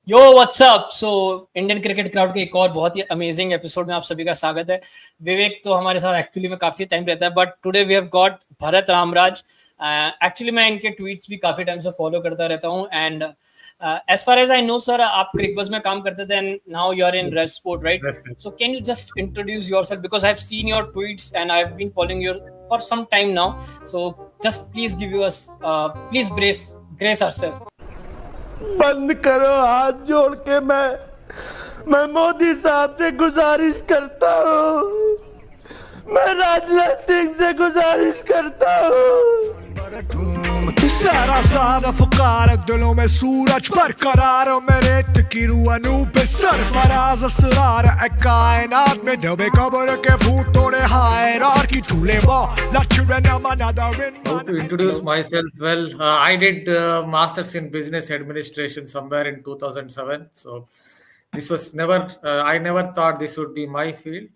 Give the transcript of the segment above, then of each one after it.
यो what's up. So Indian cricket crowd के एक और बहुत ही अमेजिंग एपिसोड में आप सभी का स्वागत है। विवेक तो हमारे साथ एक्चुअली में काफी टाइम रहता है, but today we have got Bharat Ramraj. Actually मैं इनके ट्वीट्स भी काफी टाइम से फॉलो करता रहता हूँ, and as far as I know sir, आप क्रिकबज में काम करते थे and now you are in Red Sport, right? Yes, sir. So can you just introduce yourself, because I have seen your tweets and I have been following your for some time now. So just please give you us, please grace ourselves. बंद करो, हाथ जोड़ के मैं मोदी साहब से गुजारिश करता हूँ, मैं राजनाथ सिंह से गुजारिश करता हूँ। सारा सारा फकार दिलों में सूरज बरकरार मेरे की रूहानू पे सरफराज असरार कायनात में दबे कब्र के भूत तोड़े हायरार की झूले वो लक्ष्मण मनादा विन How to introduce myself? Well, I did masters in business administration somewhere in 2007. So this was never. I never thought this would be my field.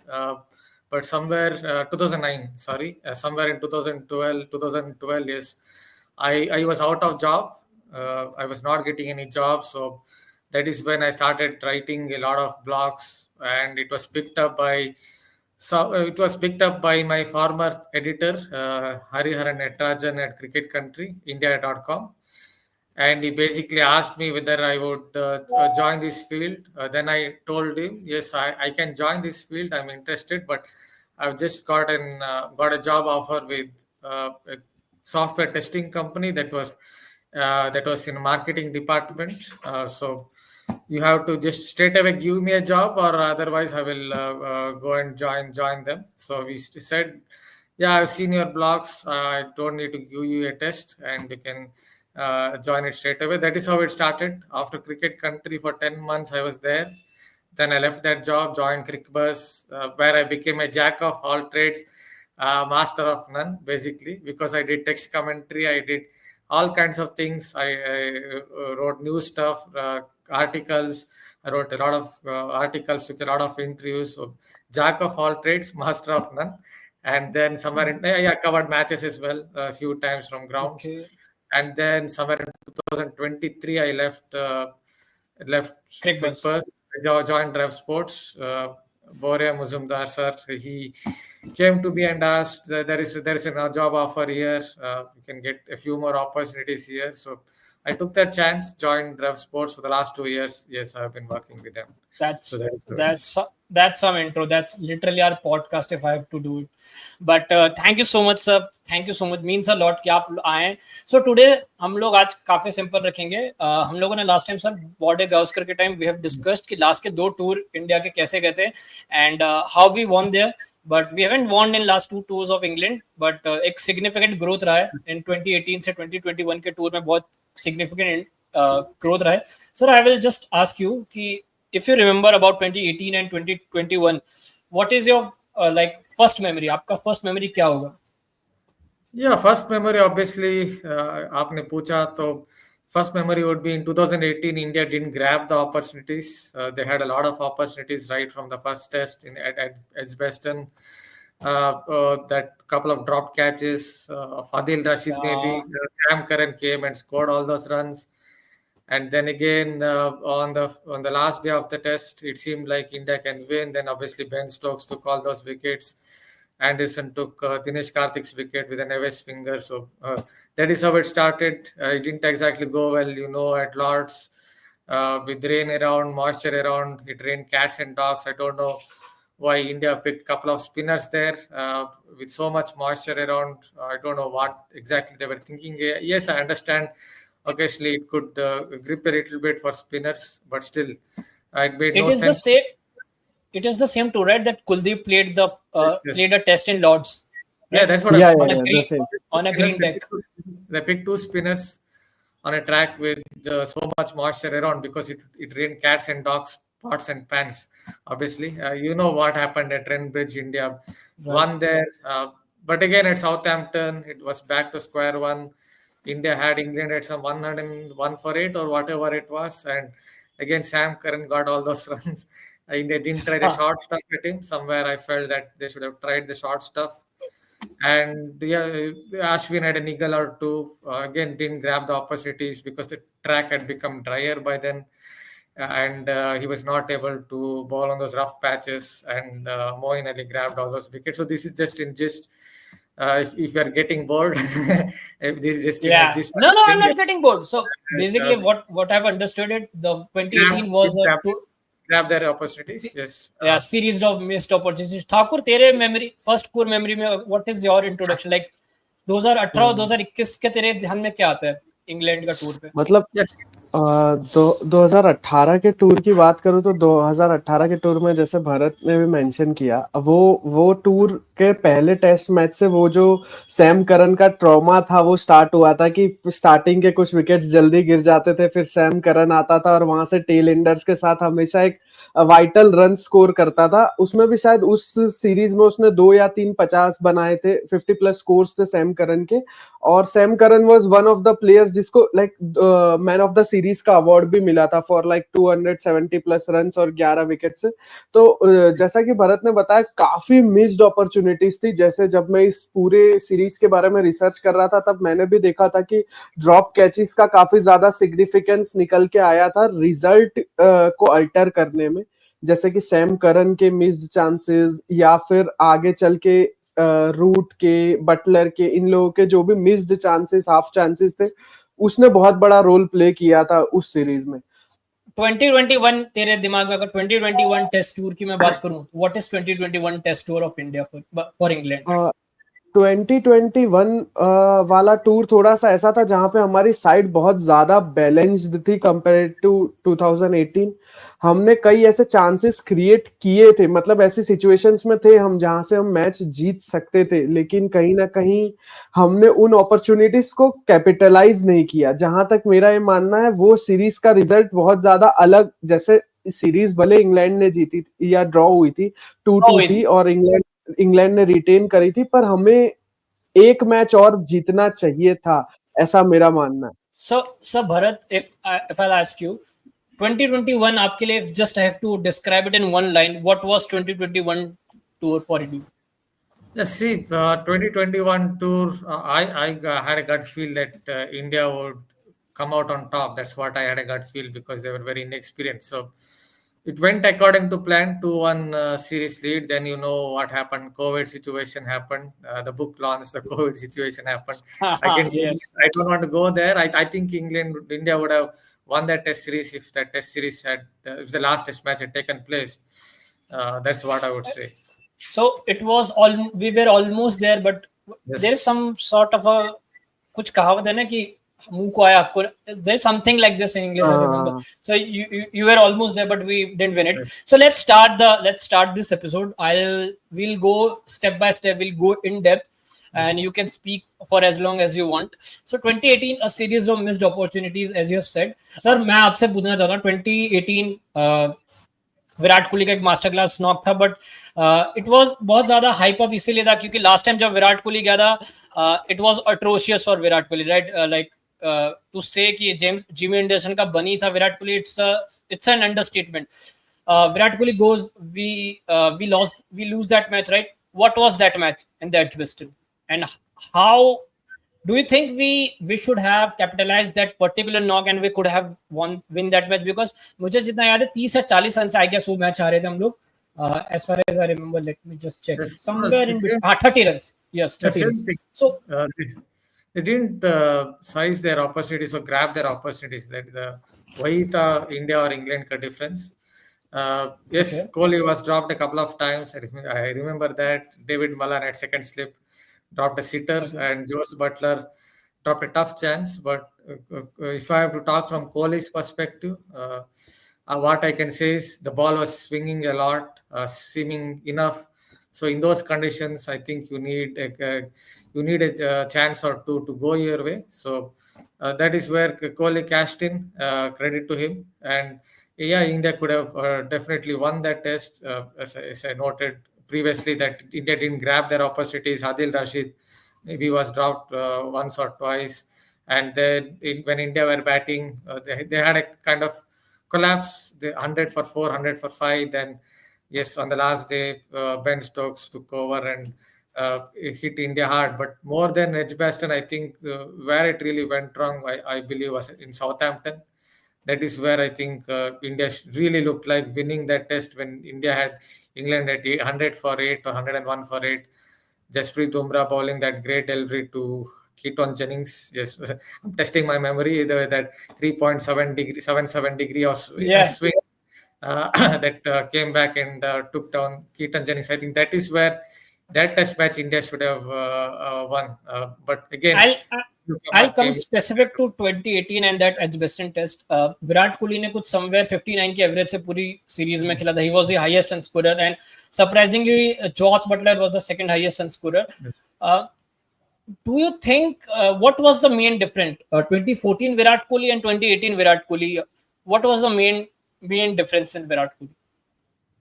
But somewhere 2009. Sorry, somewhere in 2012. 2012 is I was out of job. I was not getting any job. So that is when I started writing a lot of blogs, and it was picked up by. So it was picked up by my former editor, Hariharan Etrajan at Cricket Country, India.com. And he basically asked me whether I would join this field. Then I told him, yes, I can join this field. I'm interested, but I've just got a job offer with a software testing company that was in marketing department. So you have to just straight away give me a job, or otherwise I will go and join them. So we said, yeah, I've seen your blogs. I don't need to give you a test, and you can join it straight away. That is how it started. After Cricket Country for 10 months, I was there. Then I left that job, joined Crickbuzz, where I became a jack of all trades, master of none, basically, because I did text commentary, I did all kinds of things. I wrote news stuff, articles. I wrote a lot of articles, took a lot of interviews. So jack of all trades, master of none. And then somewhere in covered matches as well, a few times from grounds. Okay. And then somewhere in 2023, I left Crickbuzz. Crickbuzz, joined Rev Sports. Boria Muzumdar sir, he came to me and asked, there is a job offer here. You can get a few more opportunities here. So I took that chance, joined Rev Sports for the last 2 years. Yes, I've been working with them. So That's some intro. That's literally our podcast if I have to do it. But thank you so much, sir. Thank you so much. Means a lot कि आप आए. So today हम लोग आज काफी simple रखेंगे. हम लोगों ने last time sir Border Gavaskar के टाइम वी हैव डिस्कस्ड कि लास्ट के 2 टूर इंडिया के कैसे गए थे and how we won there. But we haven't won in last 2 tours of England. But एक सिग्निफिकेंट ग्रोथ रहा है इन 2018 से 2021 के टूर में. बहुत सिग्निफिकेंट ग्रोथ रहा है. Sir I will just ask you कि if you remember about 2018 and 2021, what is your like first memory? आपका first memory क्या होगा? Yeah, first memory obviously आपने पूछा तो first memory would be in 2018. India didn't grab the opportunities. They had a lot of opportunities right from the first test at Edgbaston. That couple of drop catches, Fadil Rashid maybe, Sam Curran came and scored all those runs. And then again, on the last day of the test, it seemed like India can win. Then obviously Ben Stokes took all those wickets. Anderson took Dinesh Karthik's wicket with an Neves finger. So that is how it started. It didn't exactly go well, at Lords. With rain around, moisture around, it rained cats and dogs. I don't know why India picked a couple of spinners there with so much moisture around. I don't know what exactly they were thinking. Yes, I understand. Occasionally, it could grip a little bit for spinners, but still, it made no sense. It is the same tour, right? That Kuldeep played Yes. played a test in Lords. Right? Yeah, that's what Yeah, I'm yeah, saying. On a green deck. They picked 2 spinners on a track with so much moisture around because it rained cats and dogs, pots and pans. Obviously, you know what happened at Bridge. India won there. But again, at Southampton, it was back to square one. India had England at some 101 for 8 or whatever it was. And again, Sam Curran got all those runs. India didn't try the short stuff at him. Somewhere I felt that they should have tried the short stuff. And yeah, Ashwin had an eagle or two. Again, didn't grab the opportunities because the track had become drier by then. and he was not able to bowl on those rough patches, and Moeen Ali grabbed all those wickets. So this is just in gist. If you are getting bored, this is just in a Yeah. gist. No, no, I'm India not getting bored. So basically, uh, what I've understood it, the grab, 2018 was a grab, two, grab their opportunities. Yes. yeah, series of missed opportunities. Thakur तेरे memory first core memory में what is your introduction like 2018 और 2021 के तेरे ध्यान में क्या आता है इंग्लैंड का टूर पे? मतलब Yes. 2018 के टूर की बात करूं तो 2018 के टूर में जैसे भरत ने भी मेंशन किया, वो टूर के पहले टेस्ट मैच से वो जो सैम करन का ट्रॉमा था वो स्टार्ट हुआ था कि स्टार्टिंग के कुछ विकेट्स जल्दी गिर जाते थे, फिर सैम करन आता था और वहां से टेल एंडर्स के साथ हमेशा एक वाइटल रन स्कोर करता था। उसमें भी शायद उस सीरीज में उसने 2 या 3 50 बनाए थे, 50 प्लस स्कोर्स थे सैम करन के। और Sam Curran was one of the players जिसको like man of the series का अवार्ड भी मिला था फॉर लाइक 270 प्लस रन्स और 11 विकेट से। तो जैसा कि भरत ने बताया, काफी मिस्ड अपॉर्चुनिटीज थी। जैसे जब मैं इस पूरे सीरीज के बारे में रिसर्च कर रहा था तब मैंने भी देखा था कि ड्रॉप कैचेस का काफी ज्यादा सिग्निफिकेंस निकल के आया था रिजल्ट को अल्टर करने में। जैसे कि सैम करन के मिस्ड चांसेस या फिर आगे चल के रूट के, बटलर के, इन लोगों के जो भी मिस्ड चांसेस, हाफ चांसेस थे, उसने बहुत बड़ा रोल प्ले किया था उस सीरीज में। 2021 तेरे दिमाग में अगर 2021 टेस्ट टूर की मैं बात करूं, what is 2021 test tour of India for England? 2021 वाला टूर थोड़ा सा ऐसा था जहां पे हमारी साइड बहुत ज्यादा बैलेंस्ड थी कंपेयर टू 2018। हमने कई ऐसे चांसेस क्रिएट किए थे, मतलब ऐसी सिचुएशंस में थे हम जहां से हम मैच जीत सकते थे, लेकिन कहीं ना कहीं हमने उन अपॉर्चुनिटीज को कैपिटलाइज नहीं किया। जहां तक मेरा ये मानना है, वो सीरीज का रिजल्ट बहुत ज्यादा अलग, जैसे सीरीज भले इंग्लैंड ने जीती या ड्रॉ हुई थी, 2-2 थी और इंग्लैंड ने रिटेन करी थी, पर हमें एक मैच और जीतना चाहिए था, ऐसा मेरा मानना है। So Bharat, if I'll ask you, 2021 आपके लिए, just I have to describe it in one line, what was 2021 tour for you? Yes, see, 2021 tour, I had a gut feel that India would come out on top. That's what I had a gut feel because they were very inexperienced. So it went according to plan, 2-1 series lead. Then you know what happened. COVID situation happened. The book launched. The COVID situation happened. Yes. I don't want to go there. I think India would have won that test series if that test series had, if the last test match had taken place. That's what I would say. So it was all, we were almost there, but Yes. there is some sort of a कुछ कहावत है ना कि मुंह को आया आपको, there is something like this in English, I remember. So you were almost there, but we didn't win it. So let's start this episode. We'll go step by step. We'll go in depth, and you can speak for as long as you want. So 2018, a series of missed opportunities, as you have said. Sir, मैं आपसे पूछना चाहता हूँ 2018 विराट कोहली का एक master class knock था, but it was बहुत ज्यादा हाइप अप इसीलिए था क्योंकि लास्ट टाइम जब विराट कोहली गया था, it was atrocious for Virat Kohli, right? Like to say कि जिमी एंडरसन का बनी था Virat Kohli, it's an understatement. Virat Kohli goes, we lose that match, right? What was that match in the Edgbaston, and how do you think we should have capitalized that particular knock and we could have win that match? Because मुझे जितना याद है 30 या 40 run से I guess वो match हारे थे हम लोग, as far as I remember. Let me just check. Yes, Somewhere in 30 runs. Yes, 30 runs. So they didn't size their opportunities or grab their opportunities. That वही था India और England का difference. Yes, Okay. Kohli was dropped a couple of times. I remember that. David Malan at second slip dropped a sitter, and Josh Butler dropped a tough chance. But if I have to talk from Kohli's perspective, what I can say is the ball was swinging a lot, seeming enough. So in those conditions, I think you need a chance or two to go your way. So that is where Kohli cashed in. Credit to him. And yeah, India could have definitely won that test. As I noted previously, that India didn't grab their opportunities. Adil Rashid maybe was dropped once or twice. And then when India were batting, they had a kind of collapse. The 100 for 4, 100 for 5. Then, yes, on the last day, Ben Stokes took over and hit India hard. But more than Edgbaston, I think where it really went wrong, I believe, was in Southampton. That is where I think India really looked like winning that test when India had England at 100 for 8 or 101 for 8. Jasprit Bumrah bowling that great delivery to Keaton Jennings. Yes, I'm testing my memory. That 3.7 degree of Yeah. swing that came back and took down Keaton Jennings. I think that is where that test match India should have won. But again, I'll I'll Newcomer come came. specific to 2018 and that Edgbaston test. Virat Kohli ने कुछ somewhere 59 की average से पूरी series में खेला था. He was the highest run scorer and surprisingly Joss Butler was the second highest run scorer. Yes. Do you think what was the main difference? 2014 Virat Kohli and 2018 Virat Kohli. What was the main difference in Virat Kohli?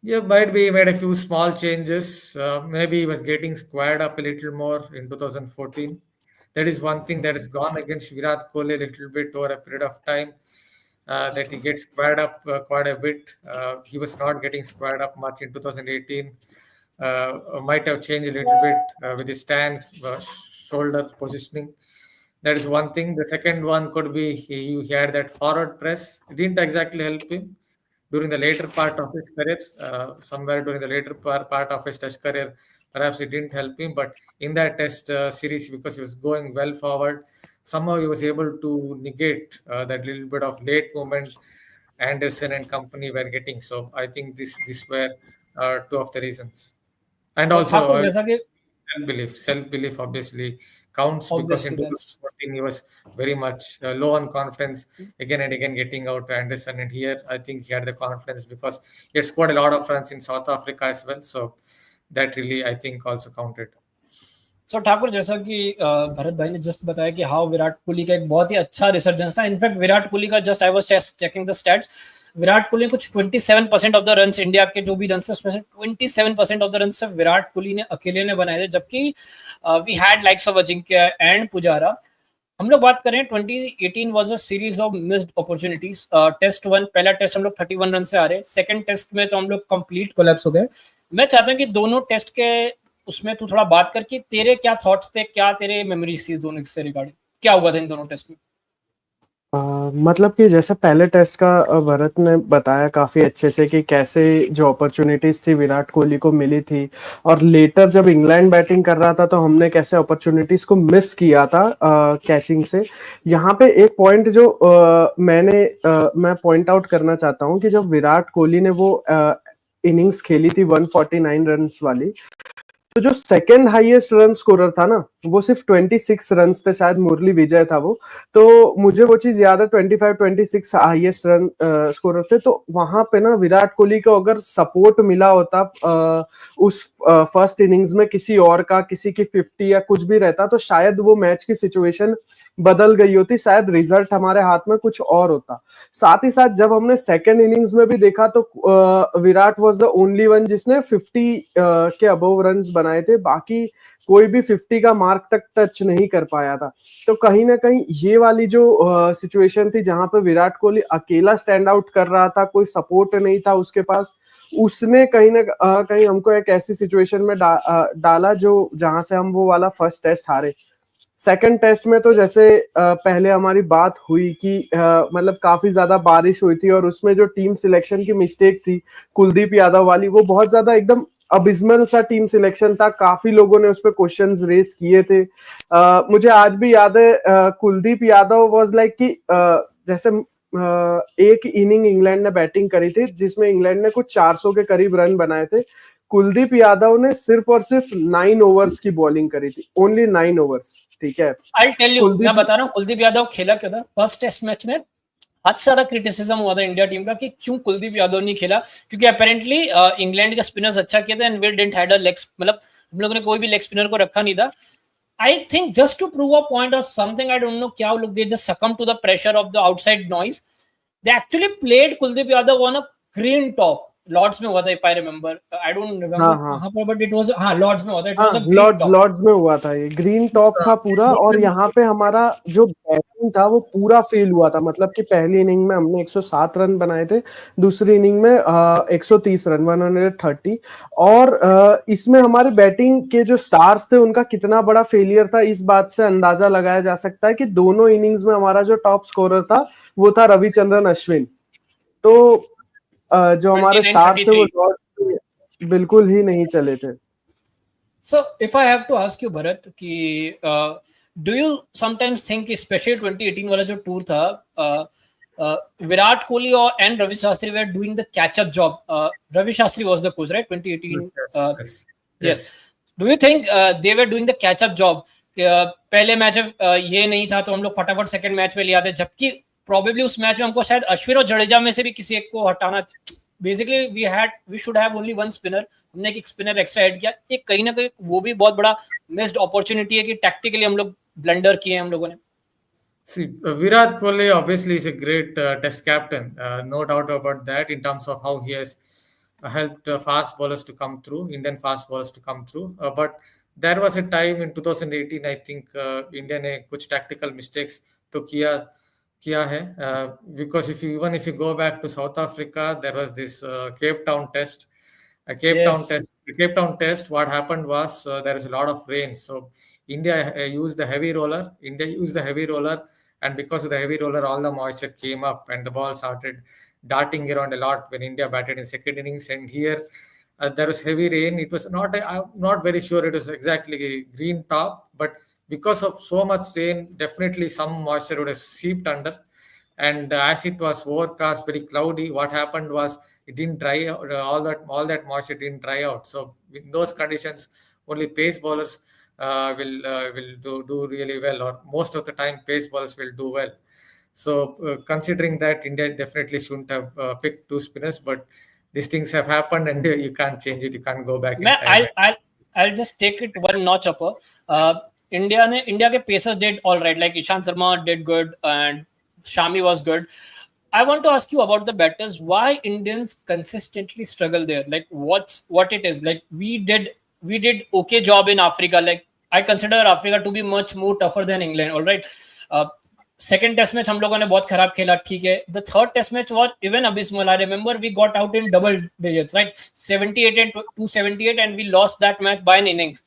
Yeah, might be he made a few small changes. Maybe he was getting squared up a little more in 2014. That is one thing that has gone against Virat Kohli a little bit over a period of time. That he gets squared up quite a bit. He was not getting squared up much in 2018. Might have changed a little bit with his stance, shoulder positioning. That is one thing. The second one could be he had that forward press. It didn't exactly help him during the later part of his career. Somewhere during the later part of his test career, perhaps it didn't help him. But in that test series, because he was going well forward, somehow he was able to negate that little bit of late movement Anderson and company were getting. So I think this were two of the reasons. And और also Thakur जैसा कि self-belief obviously counts, because in obviously that's 2014 he was very much low on confidence, again and again getting out to Anderson, and here I think he had the confidence because he had scored a lot of runs in South Africa as well, so that really I think also counted. सो ठाकुर जैसा कि भरत भाई ने just बताया कि how Virat Kohli का एक बहुत ही अच्छा रिसर्जेंस था. इनफैक्ट विराट कोहली का just I was checking the stats. Virat Kohli ने कुछ 27% ऑफ द रन्स, इंडिया के जो भी रन्स है उसमें से 27% ऑफ द रन्स सिर्फ विराट कोहली ने अकेले ने बनाए थे, जबकि we had likes of Ajinkya and Pujara. हम लोग बात करें 2018 was a series of missed opportunities. Test 1 पहला टेस्ट हम लोग 31 रन से आ रहे, सेकंड टेस्ट में तो हम लोग कंप्लीट कोलैप्स हो गए. मैं चाहता हूं कि दोनों टेस्ट के उसमें तू थोड़ा बात करके तेरे क्या थॉट्स थे, क्या तेरे मेमोरीज थी दोनों से रिगार्डिंग, क्या हुआ था इन दोनों टेस्ट में? मतलब कि जैसे पहले टेस्ट का भरत ने बताया काफी अच्छे से कि कैसे जो अपॉर्चुनिटीज थी विराट कोहली को मिली थी, और लेटर जब इंग्लैंड बैटिंग कर रहा था तो हमने कैसे अपॉर्चुनिटीज को मिस किया था कैचिंग से. यहाँ पे एक पॉइंट जो मैं पॉइंट आउट करना चाहता हूँ कि जब विराट कोहली ने वो इनिंग्स खेली थी 149 रन वाली, तो जो सेकंड हाईएस्ट रन स्कोरर था ना वो सिर्फ 26 रन थे, शायद मुरली विजय था वो. तो मुझे वो चीज याद है, 25-26 हाईएस्ट रन स्कोरर थे. तो वहां पे ना विराट कोहली को अगर सपोर्ट मिला होता उस फर्स्ट इनिंग्स में किसी और का, किसी की 50 या कुछ भी रहता, तो शायद वो मैच की सिचुएशन बदल गई होती, शायद रिजल्ट हमारे हाथ में कुछ और होता. साथ ही साथ जब हमने सेकेंड इनिंग्स में भी देखा तो Virat was the only one जिसने 50 के अबव रन्स बनाए थे, बाकी कोई भी 50 का मार्क तक टच नहीं कर पाया था. तो कहीं ना कहीं ये वाली जो सिचुएशन थी जहां पे विराट कोहली अकेला स्टैंड आउट कर रहा था, कोई सपोर्ट नहीं था उसके पास, उसने कहीं ना कहीं हमको एक ऐसी सिचुएशन में डाला जो जहां से हम वो वाला फर्स्ट टेस्ट हारे. सेकंड टेस्ट में तो जैसे पहले हमारी बात हुई कि मतलब काफी ज्यादा बारिश हुई थी और उसमें जो टीम सिलेक्शन की मिस्टेक थी कुलदीप यादव वाली, वो बहुत ज्यादा एकदम अबिस्मल सा टीम सिलेक्शन था. काफी लोगों ने उस पर क्वेश्चंस रेस किए थे. मुझे आज भी याद है कुलदीप यादव वाज लाइक कि जैसे एक इनिंग इंग्लैंड ने बैटिंग करी थी जिसमें इंग्लैंड ने कुछ 400 के करीब रन बनाए थे. कुलदीप यादव ने सिर्फ और सिर्फ 9 ओवर्स की बॉलिंग करी थी, ओनली 9 ओवर्स. ठीक है, आई टेल यू, मैं बता रहा हूँ कुलदीप यादव खेला क्या था फर्स्ट टेस्ट मैच में. हद से ज्यादा क्रिटिसिज्म हुआ था इंडिया टीम का कि क्यों कुलदीप यादव नहीं खेला, क्योंकि अपेरेंटली इंग्लैंड के स्पिनर्स अच्छा किए थे and we didn't had a leg, मतलब हम लोगों ने कोई भी लेग स्पिनर को रखा नहीं था. I think just to prove a point और समथिंग, आई डोंट नो क्या लोग they just succumb to the pressure of the outside noise. They actually played Kuldeep Yadav on a green top Lord's में हुआ था, if I remember, I don't remember हाँ हाँ कहाँ पर, बट इट वाज, हाँ लॉर्ड्स में हुआ था, इट हाँ, was a green top. Lord's में हुआ था, ये ग्रीन टॉप था पूरा। और यहाँ पे हमारा जो बैटिंग था वो पूरा फेल हुआ था। मतलब कि पहली इनिंग में हमने 107 रन बनाए थे, दूसरी इनिंग में 130 रन, 130। और इसमें हमारे बैटिंग के जो स्टार्स थे उनका कितना बड़ा फेलियर था, इस बात से अंदाजा लगाया जा सकता है कि दोनों इनिंग्स में हमारा जो टॉप स्कोरर था वो था रविचंद्रन अश्विन। तो जो हमारे 29 स्टार्स थे वो 33। लॉर्ड्स में बिल्कुल ही नहीं चले थे। So if I have to ask you, Bharat, कि do you sometimes think कि special 2018 वाला जो टूर था, विराट कोहली और and Ravi Shastri were doing the catch up job. Ravi Shastri was the coach, right? 2018. Yes, yes, Yes. yes. Do you think they were doing the catch up job? पहले match ये नहीं था तो हम लोग फटाफट सेकंड मैच में ले आते, जबकि प्रोबेबली उस मैच में हमको शायद अश्विन और जडेजा में से भी किसी एक को हटाना, basically we should have only one spinner, हमने एक स्पिनर एक्स्ट्रा ऐड किया। एक कहीं ना कहीं वो भी बहुत बड़ा मिस्ड अपॉर्चुनिटी है कि टैक्टिकली हम लोग ब्लंडर किए हम लोगों ने। See, Virat Kohli obviously is a great test captain, no doubt about that, in terms of how he has helped fast bowlers to come through, Indian fast bowlers to come through. But there was a time in 2018, I think India ने कुछ tactical mistakes तो किया है, because even if you go back to South Africa, there was this Cape Town test. Cape Town test. What happened was there is a lot of rain, so India used the heavy roller, and because of the heavy roller, all the moisture came up, and the ball started darting around a lot when India batted in second innings. And here there was heavy rain. It was not. I'm not very sure it was exactly a green top, but because of so much rain, definitely some moisture would have seeped under. And as it was overcast, very cloudy, what happened was it didn't dry out. All that moisture didn't dry out. So in those conditions, only pace bowlers will do really well, or most of the time pace bowlers will do well. So considering that, India definitely shouldn't have picked two spinners, but these things have happened, and you can't change it. You can't go back in time. I'll just take it one notch upper. India के pacers did all right. Like Ishant Sharma did good and Shami was good. I want to ask you about the batters. Why Indians consistently struggle there? Like what it is? Like we did okay job in Africa. Like I consider Africa to be much more tougher than England. All right. Second test match हम लोगों ने बहुत खराब खेला, ठीक है. The third test match was even abysmal. I remember we got out in double digits, right? 78 and 278, and we lost that match by an innings.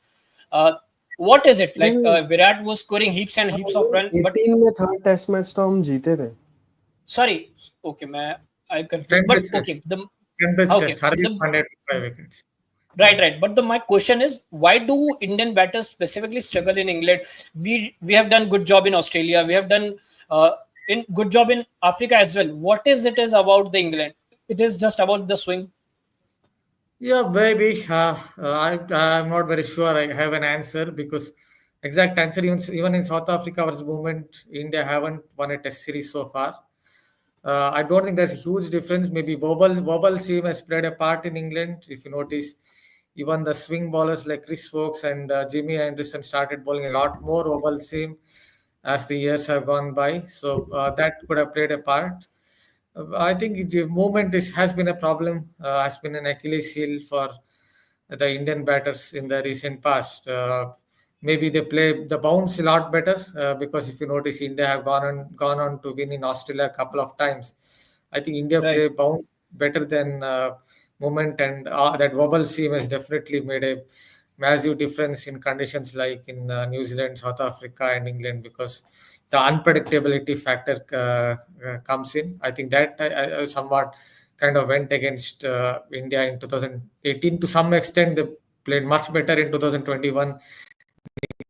What is it? Like Virat was scoring heaps and heaps of runs, but 18 में third test match तो हम जीते थे। sorry, okay, I confused. But okay, Test. Hardik Pandya 5 wickets. Right. But my question is, why do Indian batters specifically struggle in England? We have done good job in Australia. We have done in good job in Africa as well. What is about the England? It is just about the swing. Yeah, maybe. I'm not very sure I have an answer, because exact answer, even in South Africa versus movement, India haven't won a test series so far. I don't think there's a huge difference. Maybe wobble seam has played a part in England. If you notice, even the swing bowlers like Chris Wokes and Jimmy Anderson started bowling a lot more wobble seam as the years have gone by. So that could have played a part. I think the movement has been a problem, has been an Achilles heel for the Indian batters in the recent past. Maybe they play the bounce a lot better, because if you notice, India have gone on to win in Australia a couple of times. I think India play bounce better than movement, and that wobble seam has definitely made a massive difference in conditions like in New Zealand, South Africa, and England, because the unpredictability factor comes in. I think that I somewhat kind of went against India in 2018 to some extent. They played much better in 2021,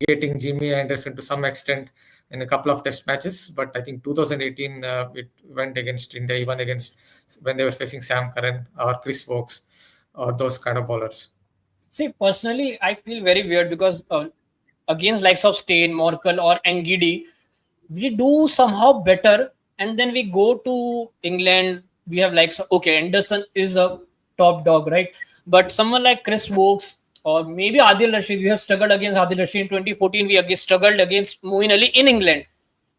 negating Jimmy Anderson to some extent in a couple of test matches. But I think 2018 it went against India, even against when they were facing Sam Curran or Chris Wokes or those kind of bowlers. See, personally, I feel very weird because against likes of Steyn, Morkel or Ngidi, we do somehow better, and then we go to England. We have likes of, okay, Anderson is a top dog, right? But someone like Chris Wokes or maybe Adil Rashid, we have struggled against Adil Rashid in 2014. We struggled against Moeen Ali in England.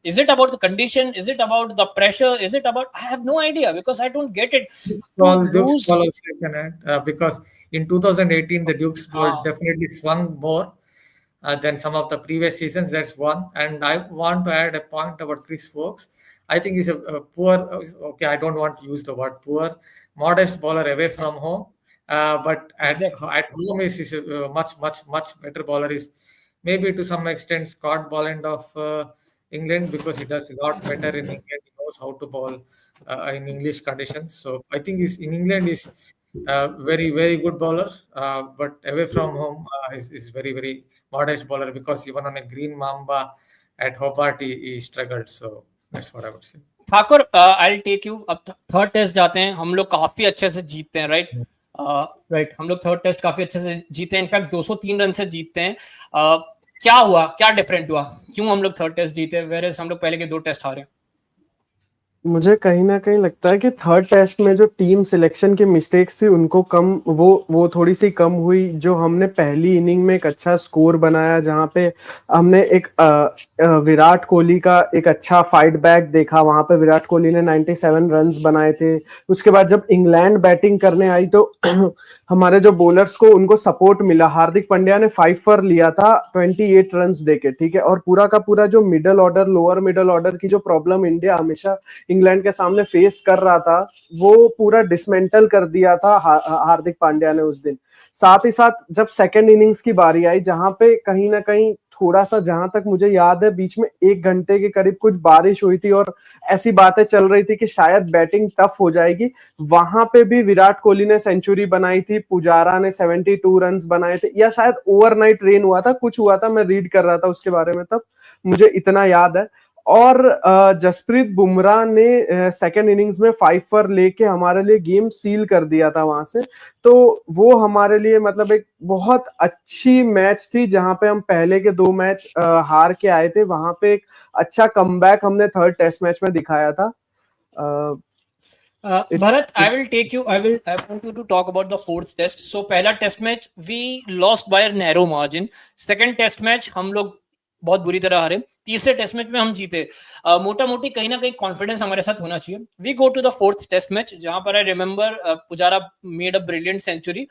Is it about the condition? Is it about the pressure? Is it about? I have no idea because I don't get it. To Duke's lose, ball also you can add, because in 2018 the Duke's ball uh, definitely swung more than some of the previous seasons. That's one. And I want to add a point about Chris Wokes. I think he's a poor. Okay, I don't want to use the word poor. Modest bowler away from home, but exactly. at home is a much better bowler. Is maybe to some extent Scott Boland of England, because he does a lot better in England. He knows how to bowl in English conditions. So I think he's in England is very good bowler, but away from home is very modest bowler, because even on a green mamba at Hobart he struggled. So that's what I would say. Thakur, I take you. अब third test जाते हैं, हम लोग काफी अच्छे से जीतते हैं, राइट? राइट, हम लोग थर्ड टेस्ट काफी अच्छे से जीते हैं, इनफैक्ट 203 रन से जीतते हैं. क्या हुआ, क्या डिफरेंट हुआ, क्यों हम लोग थर्ड टेस्ट जीते, वेरेस हम लोग पहले के 2 टेस्ट हारे? मुझे कहीं ना कहीं लगता है कि थर्ड टेस्ट में जो टीम सिलेक्शन की मिस्टेक्स थी उनको कम वो थोड़ी सी कम हुई. जो हमने पहली इनिंग में एक अच्छा स्कोर बनाया, जहां पे हमने एक विराट कोहली का एक अच्छा फाइट बैक देखा. वहां पे विराट कोहली ने 97 रन्स बनाए थे. उसके बाद जब इंग्लैंड बैटिंग करने आई तो हमारे जो बॉलर्स को उनको सपोर्ट मिला. हार्दिक पांड्या ने 5 पर लिया था 28 रन्स देके, ठीक है. और पूरा का पूरा जो middle order, lower middle order की जो प्रॉब्लम इंडिया हमेशा इंग्लैंड के सामने फेस कर रहा था, वो पूरा डिसमेंटल कर दिया था हार्दिक पांड्या ने उस दिन. साथ ही साथ जब सेकंड इनिंग्स की बारी आई, जहां पे कहीं ना कहीं थोड़ा सा, जहां तक मुझे याद है, बीच में 1 घंटे के करीब कुछ बारिश हुई थी और ऐसी बातें चल रही थी कि शायद बैटिंग टफ हो जाएगी. वहां पे भी विराट कोहली ने सेंचुरी बनाई थी, पुजारा ने 72 रन्स बनाए थे, या शायद ओवरनाइट रेन हुआ था, कुछ हुआ था, मैं रीड कर रहा था उसके बारे में तब, मुझे इतना याद है. और जसप्रीत बुमराह ने सेकंड इनिंग्स में 5 पर लेके हमारे लिए गेम सील कर दिया था वहां से. तो वो हमारे लिए मतलब एक बहुत अच्छी मैच थी, जहां पे हम पहले के 2 मैच हार के आए थे. वहां पे एक अच्छा कमबैक हमने थर्ड टेस्ट मैच में दिखाया था. Bharat, I will take you. I want you to talk about the fourth test. So पहला test match we lost by a narrow margin. Second test match हम लोग बहुत बुरी तरह हारे. तीसरे टेस्ट मैच में हम जीते. मोटा मोटी कहीं ना कहीं कॉन्फिडेंस हमारे साथ होना चाहिए. We go to the fourth test match, जहां पर I remember Pujara made a brilliant century,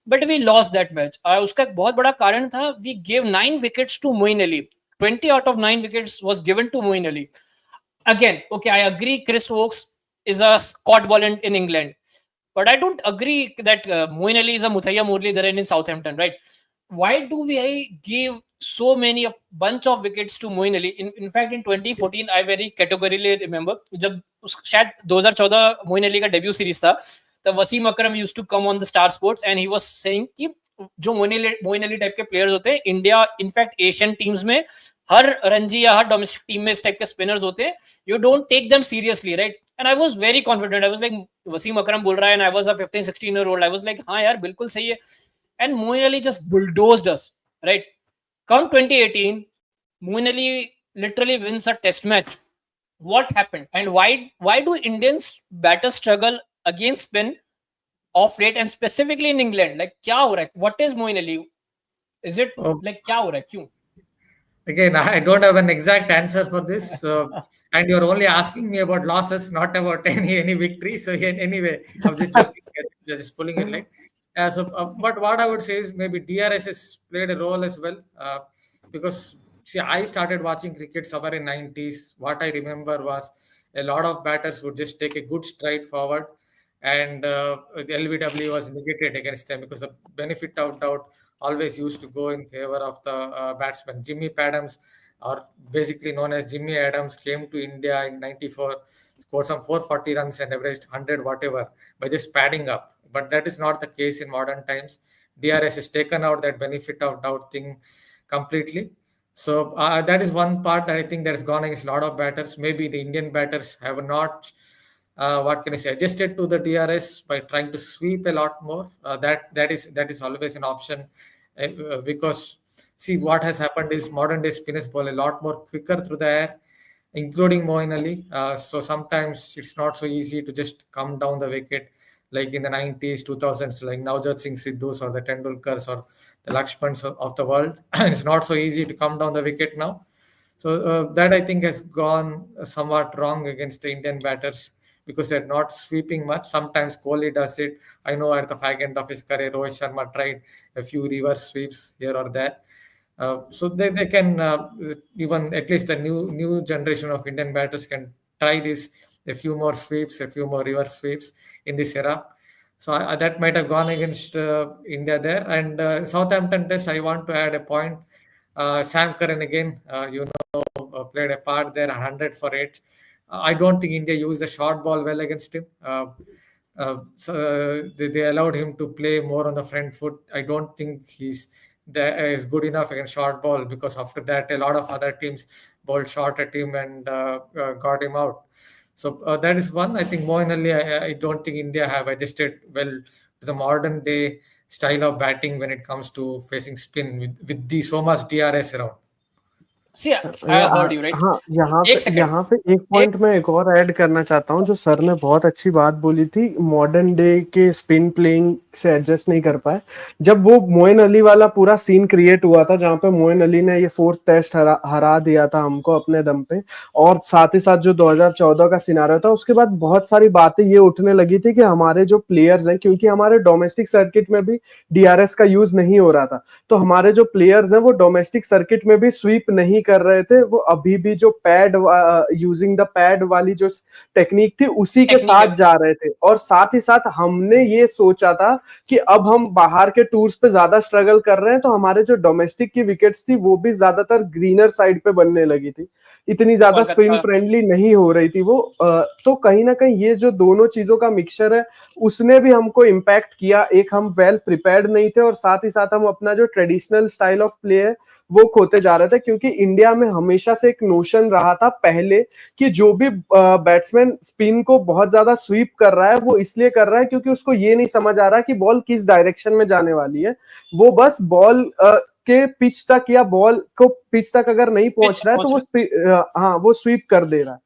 but we lost that match. उसका एक बहुत बड़ा कारण था, we gave 9 wickets to Moeen Ali. 20 out of 9 wickets was given to Moeen Ali. Again, okay, I agree Chris Wokes is a Scott Boland in England, but I don't agree that Moeen Ali is a Muthaiya Muralidharan in Southampton, right? Why do we give so many, a bunch of wickets to Moeen Ali? In fact, in 2014, I very categorically remember, जब शायद 2014 मोइन अली का debut series था, तब Wasim Akram used to come on the Star Sports and he was saying कि जो Moeen Ali type के players होते हैं, इंडिया इनफैक्ट एशियन टीम्स में हर रणजी या हर डोमेस्टिक टीम में इस टाइप के स्पिनर्स होते हैं, you don't take them seriously, right? And I was very confident. I was like, Wasim Akram बोल रहा है and I was a 15-16 year old. I was like, हाँ यार बिल्कुल सही है. And Moeen Ali just bulldozed us, right? Come 2018, Moeen Ali literally wins a test match. What happened? And why do Indians batters struggle against spin off late, and specifically in England? Like, क्या हो रहा है? What is Moeen Ali? Is it like क्या हो रहा है? क्यों? Again, I don't have an exact answer for this, and you're only asking me about losses, not about any victory. So anyway, I'm just joking, just pulling it like. But what I would say is maybe DRS has played a role as well, because see, I started watching cricket somewhere in 90s. What I remember was a lot of batters would just take a good stride forward, and the LBW was negated against them because the benefit of doubt always used to go in favor of the batsman. Jimmy Padams, or basically known as Jimmy Adams, came to India in 94, scored some 440 runs and averaged 100 whatever by just padding up. But that is not the case in modern times. DRS has taken out that benefit of doubt thing completely. So that is one part that I think that has gone against a lot of batters. Maybe the Indian batters have not, what can I say, adjusted to the DRS by trying to sweep a lot more. That is always an option, because see what has happened is modern day spinners bowl a lot more quicker through the air, including Moeen Ali. So sometimes it's not so easy to just come down the wicket like in the 90s, 2000s, like Navjot Singh Sidhus or the Tendulkars or the Lakshmans of the world. It's not so easy to come down the wicket now. So that I think has gone somewhat wrong against the Indian batters because they're not sweeping much. Sometimes Kohli does it. I know at the fag end of his career, Rohit Sharma tried a few reverse sweeps here or there. So they can even at least the new generation of Indian batters can try this, a few more sweeps, a few more reverse sweeps in this era. So that might have gone against India there. And Southampton Test, I want to add a point. Sam Curran again, played a part there, 100 for 8. I don't think India used the short ball well against him. They allowed him to play more on the front foot. I don't think is good enough against short ball, because after that a lot of other teams bowled short at him and got him out. So that is one. I think more generally, I don't think India have adjusted well to the modern day style of batting when it comes to facing spin with the so much DRS around. See, I heard you, right? हाँ, एक second. यहाँ पे एक point मैं एक और add करना चाहता हूँ, जो सर ने बहुत अच्छी बात बोली थी, मॉडर्न डे के स्पिन प्लेइंग से एडजस्ट नहीं कर पाए। जब वो मोइन अली वाला पूरा सीन क्रिएट हुआ था, जहाँ पे मोइन अली ने ये 4th टेस्ट हरा दिया था हमको अपने दम पे, और साथ ही साथ जो 2014 का सिनारियो था, उसके बाद बहुत सारी बातें ये उठने लगी थी कि हमारे जो प्लेयर्स हैं, क्योंकि हमारे डोमेस्टिक सर्किट में भी DRS का यूज नहीं हो रहा था, तो हमारे जो प्लेयर्स हैं वो डोमेस्टिक सर्किट में भी स्वीप नहीं कर रहे थे, वो अभी भी जो पैड यूजिंग द पैड वाली जो टेक्निक थी उसी के साथ जा रहे थे। और साथ ही साथ हमने ये सोचा था कि अब हम बाहर के टूर्स पे ज्यादा स्ट्रगल कर रहे हैं, तो हमारे जो डोमेस्टिक की विकेट्स थी वो भी ज्यादातर ग्रीनर साइड पे बनने लगी थी, इतनी ज्यादा स्पिन फ्रेंडली नहीं हो रही थी वो। तो कहीं ना कहीं ये जो दोनों चीजों का मिक्सचर है उसने भी हमको इम्पैक्ट किया। एक, हम वेल प्रिपेयर्ड नहीं थे, और साथ ही साथ हम अपना जो ट्रेडिशनल स्टाइल ऑफ प्ले है वो खोते जा रहे थे, क्योंकि इंडिया में हमेशा से एक नोशन रहा था पहले कि जो भी बैट्समैन स्पिन को बहुत ज्यादा स्वीप कर रहा है वो इसलिए कर रहा है क्योंकि उसको ये नहीं समझ आ रहा कि बॉल किस डायरेक्शन में जाने वाली है, वो बस बॉल के पिच तक या बॉल को पिच तक अगर नहीं पहुंच रहा है तो वो स्वीप कर दे रहा है।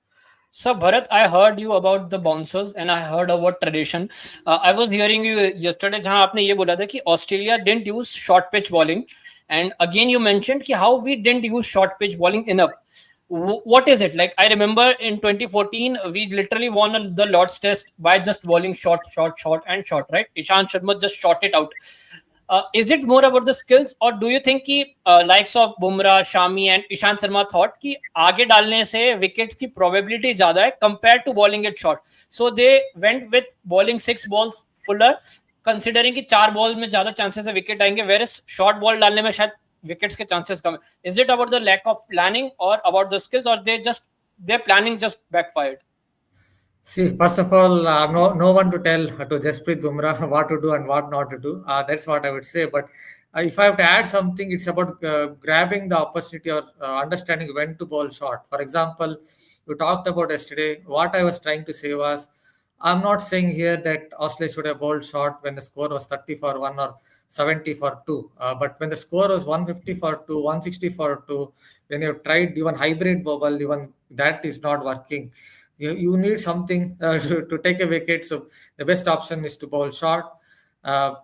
So Bharat, I heard you about the bouncers and I heard about tradition. I was hearing you yesterday जहां आपने ये बोला था कि Australia didn't use short pitch bowling, and again you mentioned कि how we didn't use short pitch bowling enough. What is it like? I remember in 2014 we literally won the Lord's Test by just bowling short, right? Ishant Sharma just shot it out. Is it more about the skills, or do you think कि likes of Bumrah, Shami and Ishant Sharma thought कि आगे डालने से wickets की probability ज़्यादा है compared to bowling it short, so they went with bowling 6 balls fuller, considering कि 4 ball में ज़्यादा chances है wicket आएंगे, whereas short ball डालने में शायद wickets के chances कम है. Is it about the lack of planning or about the skills, or their planning just backfired? See, first of all, no one to tell to Jasprit Bumrah what to do and what not to do. That's what I would say. But if I have to add something, it's about grabbing the opportunity or understanding when to bowl short. For example, you talked about yesterday. What I was trying to say was, I'm not saying here that Australia should have bowled short when the score was 30 for 1 or 70 for 2. But when the score was 150 for 2, 160 for 2, when you've tried even hybrid bowling, even that is not working. You need something to take a wicket. So the best option is to bowl short.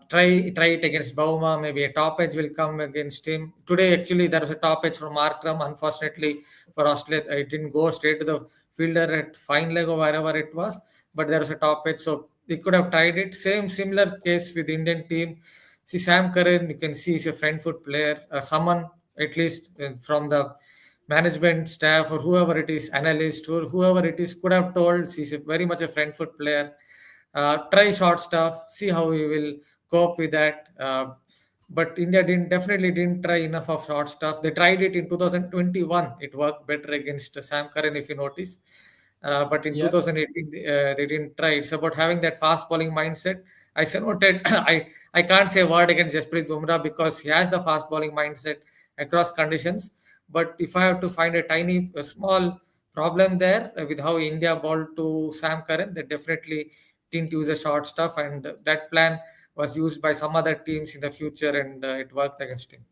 Try it against Bauma. Maybe a top edge will come against him. Today, actually, there was a top edge from Markram. Unfortunately for Australia, it didn't go straight to the fielder at fine leg or wherever it was. But there was a top edge, so they could have tried it. Similar case with the Indian team. See, Sam Curran, you can see he's a front foot player. Someone at least from the management staff or whoever it is, analyst or whoever it is, could have told he's very much a front foot player. Try short stuff, see how he will cope with that. But India definitely didn't try enough of short stuff. They tried it in 2021. It worked better against Sam Curran, if you notice. But in 2018, they didn't try. It's about having that fast bowling mindset. I noted, I can't say a word against Jasprit Bumrah because he has the fast bowling mindset across conditions. But if I have to find a small problem there with how India bowled to Sam Curran, they definitely didn't use the short stuff, and that plan was used by some other teams in the future, and it worked against him.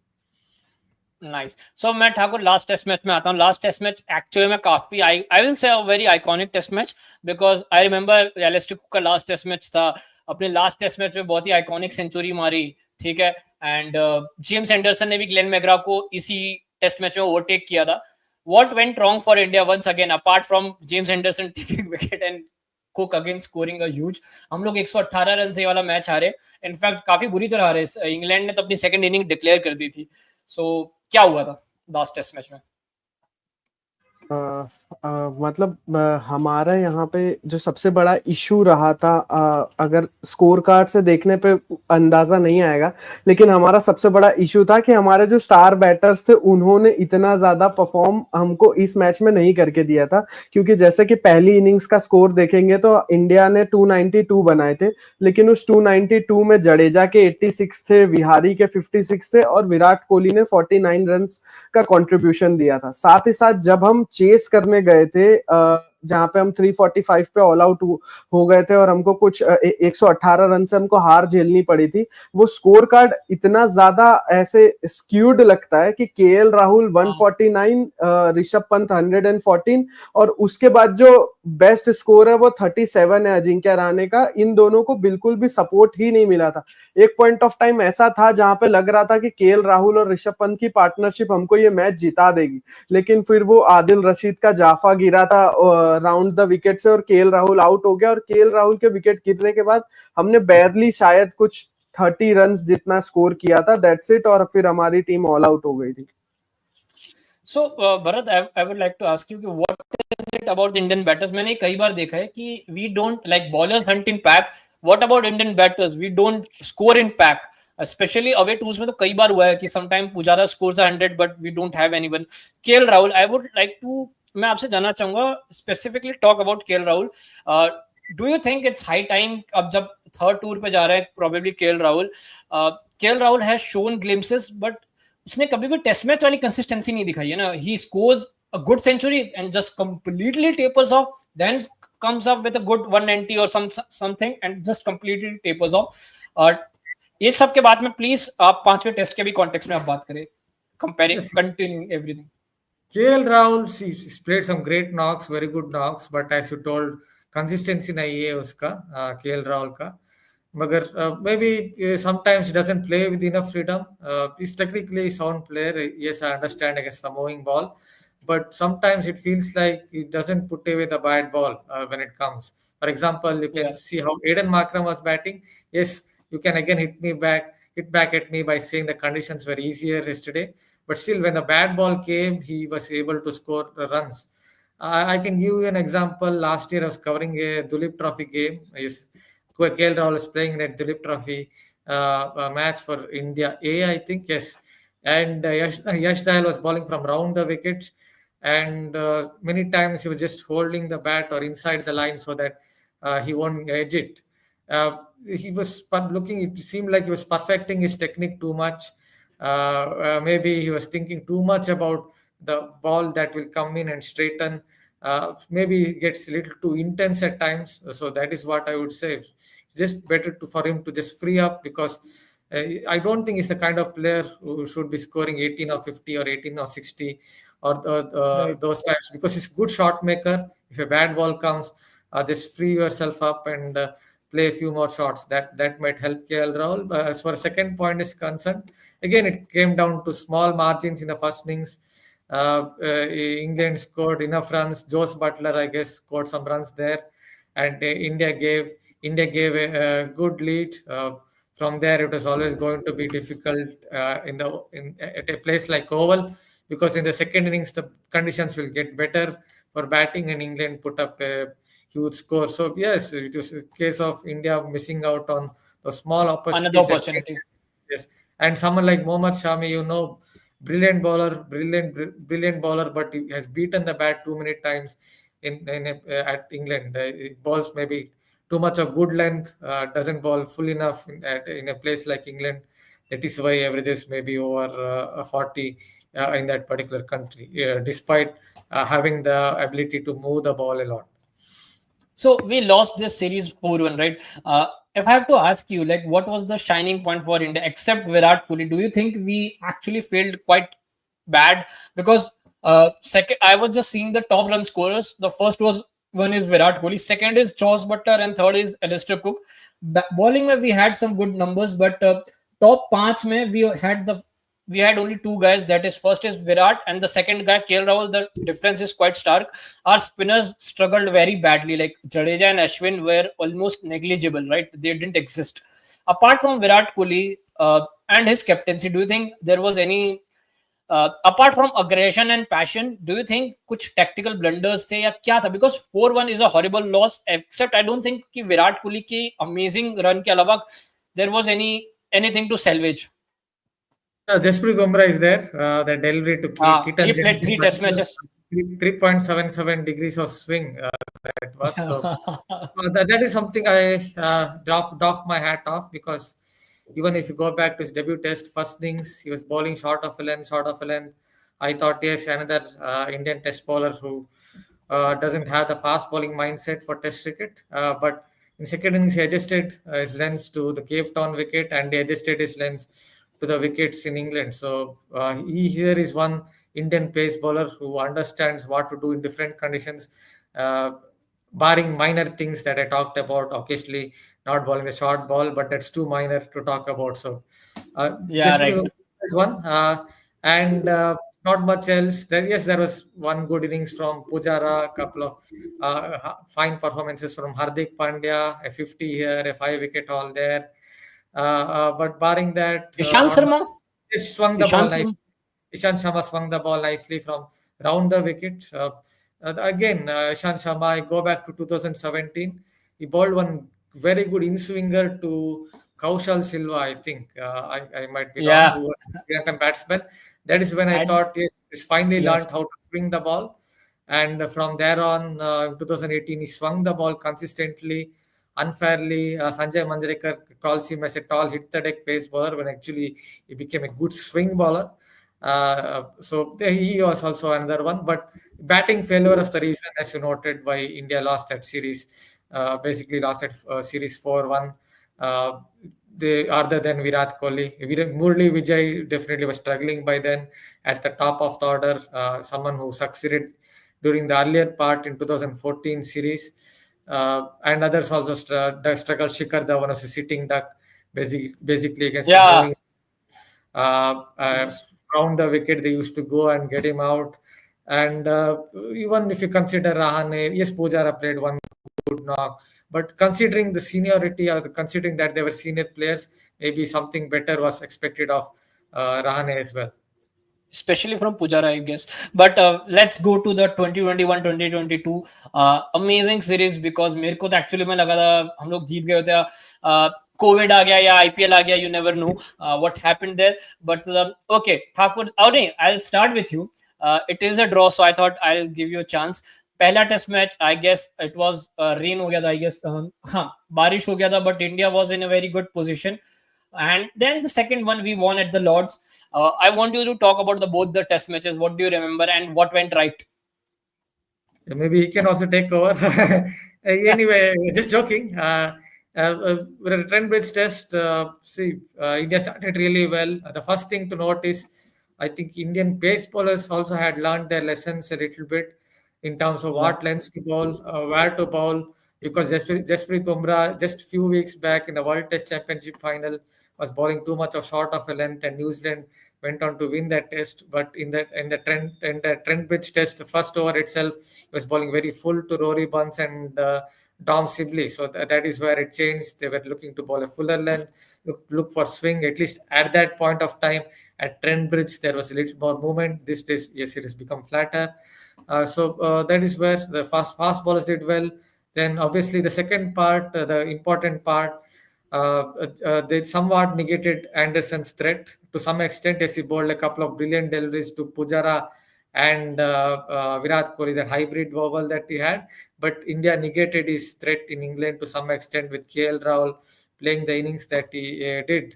Nice. So मैं Thakur last test match में आता हूँ. Last test match actually में काफी I will say a very iconic test match, because I remember Alastair Cook का last test match था. अपने last test match में बहुत ही आइकॉनिक सेंचुरी मारी, ठीक है, एंड जेम्स एंडरसन ने भी ग्लेन मैग्रा को इसी टेस्ट मैच में ओवरटेक किया था. what went wrong for India once again, apart from James Henderson taking wicket and Cook again scoring a huge. हम लोग 118 रन से वाला मैच हारे. इनफैक्ट काफी बुरी तरह हारे. इंग्लैंड ने तो अपनी सेकंड इनिंग डिक्लेयर कर दी थी. सो क्या हुआ था लास्ट टेस्ट मैच में? मतलब हमारा यहाँ पे जो सबसे बड़ा इशू रहा था, अगर स्कोर कार्ड से देखने पे अंदाजा नहीं आएगा, लेकिन हमारा सबसे बड़ा इशू था कि हमारे जो स्टार बैटर्स थे उन्होंने इतना ज्यादा परफॉर्म हमको इस मैच में नहीं करके दिया था. क्योंकि जैसे कि पहली इनिंग्स का स्कोर देखेंगे तो इंडिया ने 292 बनाए थे, लेकिन उस 292 में जडेजा के 86 थे, विहारी के 56 थे और विराट कोहली ने 49 रन का कंट्रीब्यूशन दिया था. साथ ही साथ जब हम चेस करने गए थे, जहां पे हम 345 पे ऑल आउट हो गए थे और हमको कुछ 118 रन से हमको हार झेलनी पड़ी थी, वो स्कोर कार्ड इतना ज्यादा ऐसे स्क्यूड लगता है कि केएल राहुल 149, ऋषभ पंत 114 और उसके बाद जो बेस्ट स्कोर है वो 37 है अजिंक्य रहाणे का. इन दोनों को बिल्कुल भी सपोर्ट ही नहीं मिला था. एक पॉइंट ऑफ टाइम ऐसा था जहां पे लग रहा था कि केएल राहुल और ऋषभ पंत की पार्टनरशिप हमको ये मैच जिता देगी, लेकिन फिर वो आदिल रशीद का जाफा गिरा था राउंड द विकेट से और केएल राहुल आउट हो गया. और केएल राहुल के विकेट गिरने के बाद हमने बैरली शायद कुछ 30 रन जितना स्कोर किया था, दैट्स इट. और फिर हमारी टीम ऑल आउट हो गई थी. So Bharat, I would like to ask you कि what is it about Indian batters? मैंने कई बार देखा है कि we don't like bowlers hunt in pack. What about Indian batters? We don't score in pack, specially away tours में. तो कई बार हुआ है कि sometime Pujara scores 100 but we don't have anyone. KL Rahul, I would like to, मैं आपसे जानना चाहूंगा specifically talk about KL Rahul. Do you think it's high time, अब जब थर्ड टूर पे जा रहे हैं probably KL Rahul has shown glimpses, but उसने कभी भी टेस्ट मैच वाली कंसिस्टेंसी नहीं दिखाई है ना. He scores a good century and just completely tapers off, then comes up with a good 190 or something and just completely tapers off. और ये सब के बाद में प्लीज आप पांचवें टेस्ट के भी कॉन्टेक्स्ट में आप बात करें, comparing, continuing everything. KL Rahul, he's played some great knocks, very good knocks, but as you told, consistency नहीं है उसका, KL Rahul का. मगर maybe sometimes he doesn't play with enough freedom. He's technically a sound player. Yes, I understand against the moving ball, but sometimes it feels like he doesn't put away the bad ball when it comes. For example, you can see how Aiden Markram was batting. Yes, you can again hit back at me by saying the conditions were easier yesterday. But still, when the bad ball came, he was able to score the runs. I can give you an example. Last year, I was covering a Dulip Trophy game. Yes, KL Rahul is playing in that Dulip Trophy match for India A, I think. Yes. And Yash Dayal was bowling from round the wickets. And many times he was just holding the bat or inside the line so that he won't edge it. He was looking, it seemed like he was perfecting his technique too much. Maybe he was thinking too much about the ball that will come in and straighten. Maybe he gets a little too intense at times. So that is what I would say. It's just better for him to just free up, because I don't think he's the kind of player who should be scoring 18 or 50 or 18 or 60 or those types, because he's a good shot maker. If a bad ball comes, just free yourself up and play a few more shots. That might help KL Rahul. As far as second point is concerned, again, it came down to small margins in the first innings. England scored enough runs. Jose Butler, I guess, scored some runs there, and India gave a good lead. From there, it was always going to be difficult at a place like Oval, because in the second innings the conditions will get better for batting, and England put up a huge score. So yes, it was a case of India missing out on the small opportunities. Another opportunity. Yes, and someone like Mohammad Shami, brilliant bowler, but he has beaten the bat too many times at England. He bowls maybe too much of good length, doesn't bowl full enough in a place like England. That is why averages may be over 40 in that particular country, despite having the ability to move the ball a lot. So we lost this series 4-1, right? If I have to ask you, like, what was the shining point for India except Virat Kohli? Do you think we actually failed quite bad? Because second, I was just seeing the top run scorers. The first one is Virat Kohli, second is Jose Butler, and third is Alistair Cook. Bowling, where we had some good numbers, but top 5 mein we had the we had only two guys. That is, first is Virat, and the second guy, KL Rahul. The difference is quite stark. Our spinners struggled very badly. Like Jadeja and Ashwin were almost negligible, right? They didn't exist. Apart from Virat Kohli and his captaincy, do you think there was any apart from aggression and passion, do you think कुछ tactical blunders थे या क्या था? Because 4-1 is a horrible loss. Except I don't think कि विराट कोहली की amazing run के अलावा there was anything to salvage. Jasprit Bumrah is there. The delivery to He Keaton played three test matches. 3.77 degrees of swing that was. So that is something I doff my hat off, because even if you go back to his debut test, first innings, he was bowling short of a length, short of a length. I thought, yes, another Indian test bowler who doesn't have the fast bowling mindset for test cricket. But in second innings, he adjusted his length to the Cape Town wicket, and he adjusted his length to the wickets in England. So he here is one Indian pace bowler who understands what to do in different conditions, barring minor things that I talked about occasionally, not bowling the short ball, but that's too minor to talk about. So Yeah, Jasprit right. Bumrah is one, and not much else. Yes, there was one good innings from Pujara, a couple of fine performances from Hardik Pandya, a 50 here, a 5 wicket haul there. But barring that, Ishant not much. Sharma. Just swung the ball Ishant nicely. Sharma. Ishant Sharma swung the ball nicely from round the wicket. Again, Ishant Sharma, I go back to 2017. He bowled one very good in-swinger to Kaushal Silva, I think. I might be wrong, Yeah. who was a Sri Lankan batsman. That is when I And thought, yes, he's finally yes. learned how to swing the ball. And from there on, in 2018, he swung the ball consistently, unfairly. Sanjay Manjrekar calls him as a tall hit the deck pace bowler, when actually he became a good swing bowler. So he was also another one. But batting failure is the reason, as you noted, why India lost that series. Basically, lost that series 4-1. They, other than Virat Kohli, Murli Vijay definitely was struggling by then at the top of the order. Someone who succeeded during the earlier part in 2014 series. And others also struggled. Shikhar Dhawan was a sitting duck, basically against the Yeah. bowling. Yes. Round the wicket, they used to go and get him out. And even if you consider Rahane, yes, Pujara played one good knock, but considering the seniority, or considering that they were senior players, maybe something better was expected of Rahane as well. Especially from Pujara, I guess. But let's go to the 2021-2022 amazing series, because मेरे को तो actually में लगा था हम लोग जीत गए होते, कोविड आ गया या आईपीएल आ गया, you never know what happened there. But okay Thakur, और नहीं, I will start with you. It is a draw, so I thought I will give you a chance. पहला test match, I guess it was rain हो गया था, I guess हाँ बारिश हो गया था, but India was in a very good position. And then the second one we won at the Lords. I want you to talk about both the test matches. What do you remember and what went right? Maybe he can also take over. Anyway, just joking. With a Trent Bridge test, India started really well. The first thing to note is, I think Indian pace bowlers also had learned their lessons a little bit in terms of what lengths to bowl, where to bowl, because Jasprit Bumrah just few weeks back in the World Test Championship final was bowling too much of short of a length, and New Zealand went on to win that test. But in the Trent Bridge test, the first over itself, he was bowling very full to Rory Burns and Dom Sibley. So that is where it changed. They were looking to bowl a fuller length, look for swing. At least at that point of time, at Trent Bridge, there was a little more movement. This days, yes, it has become flatter. So that is where the fast bowlers did well. Then obviously the second part, the important part, they somewhat negated Anderson's threat to some extent, as he bowled a couple of brilliant deliveries to Pujara and Virat Kohli, that hybrid bowler that he had. But India negated his threat in England to some extent with KL Rahul playing the innings that he did,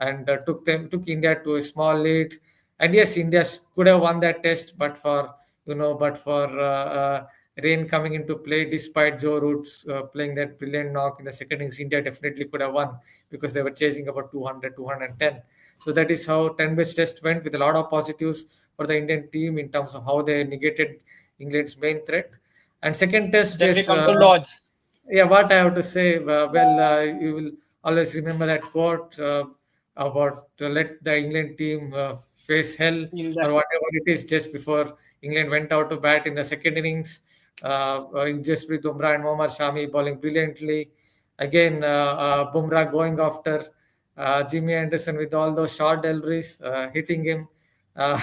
and took India to a small lead. And yes, India could have won that test, but for rain coming into play, despite Joe Root playing that brilliant knock in the second innings, India definitely could have won, because they were chasing about 200, 210. So that is how 10-match test went, with a lot of positives for the Indian team in terms of how they negated England's main threat. And second test Then we is, come to Lords. yeah, what I have to say, you will always remember that quote. about to let the England team face hell Feel or that. whatever it is just before England went out to bat in the second innings. Jasprit Bumrah and Mohammad Shami bowling brilliantly. Again, Bumrah going after Jimmy Anderson with all those short deliveries, hitting him. Uh,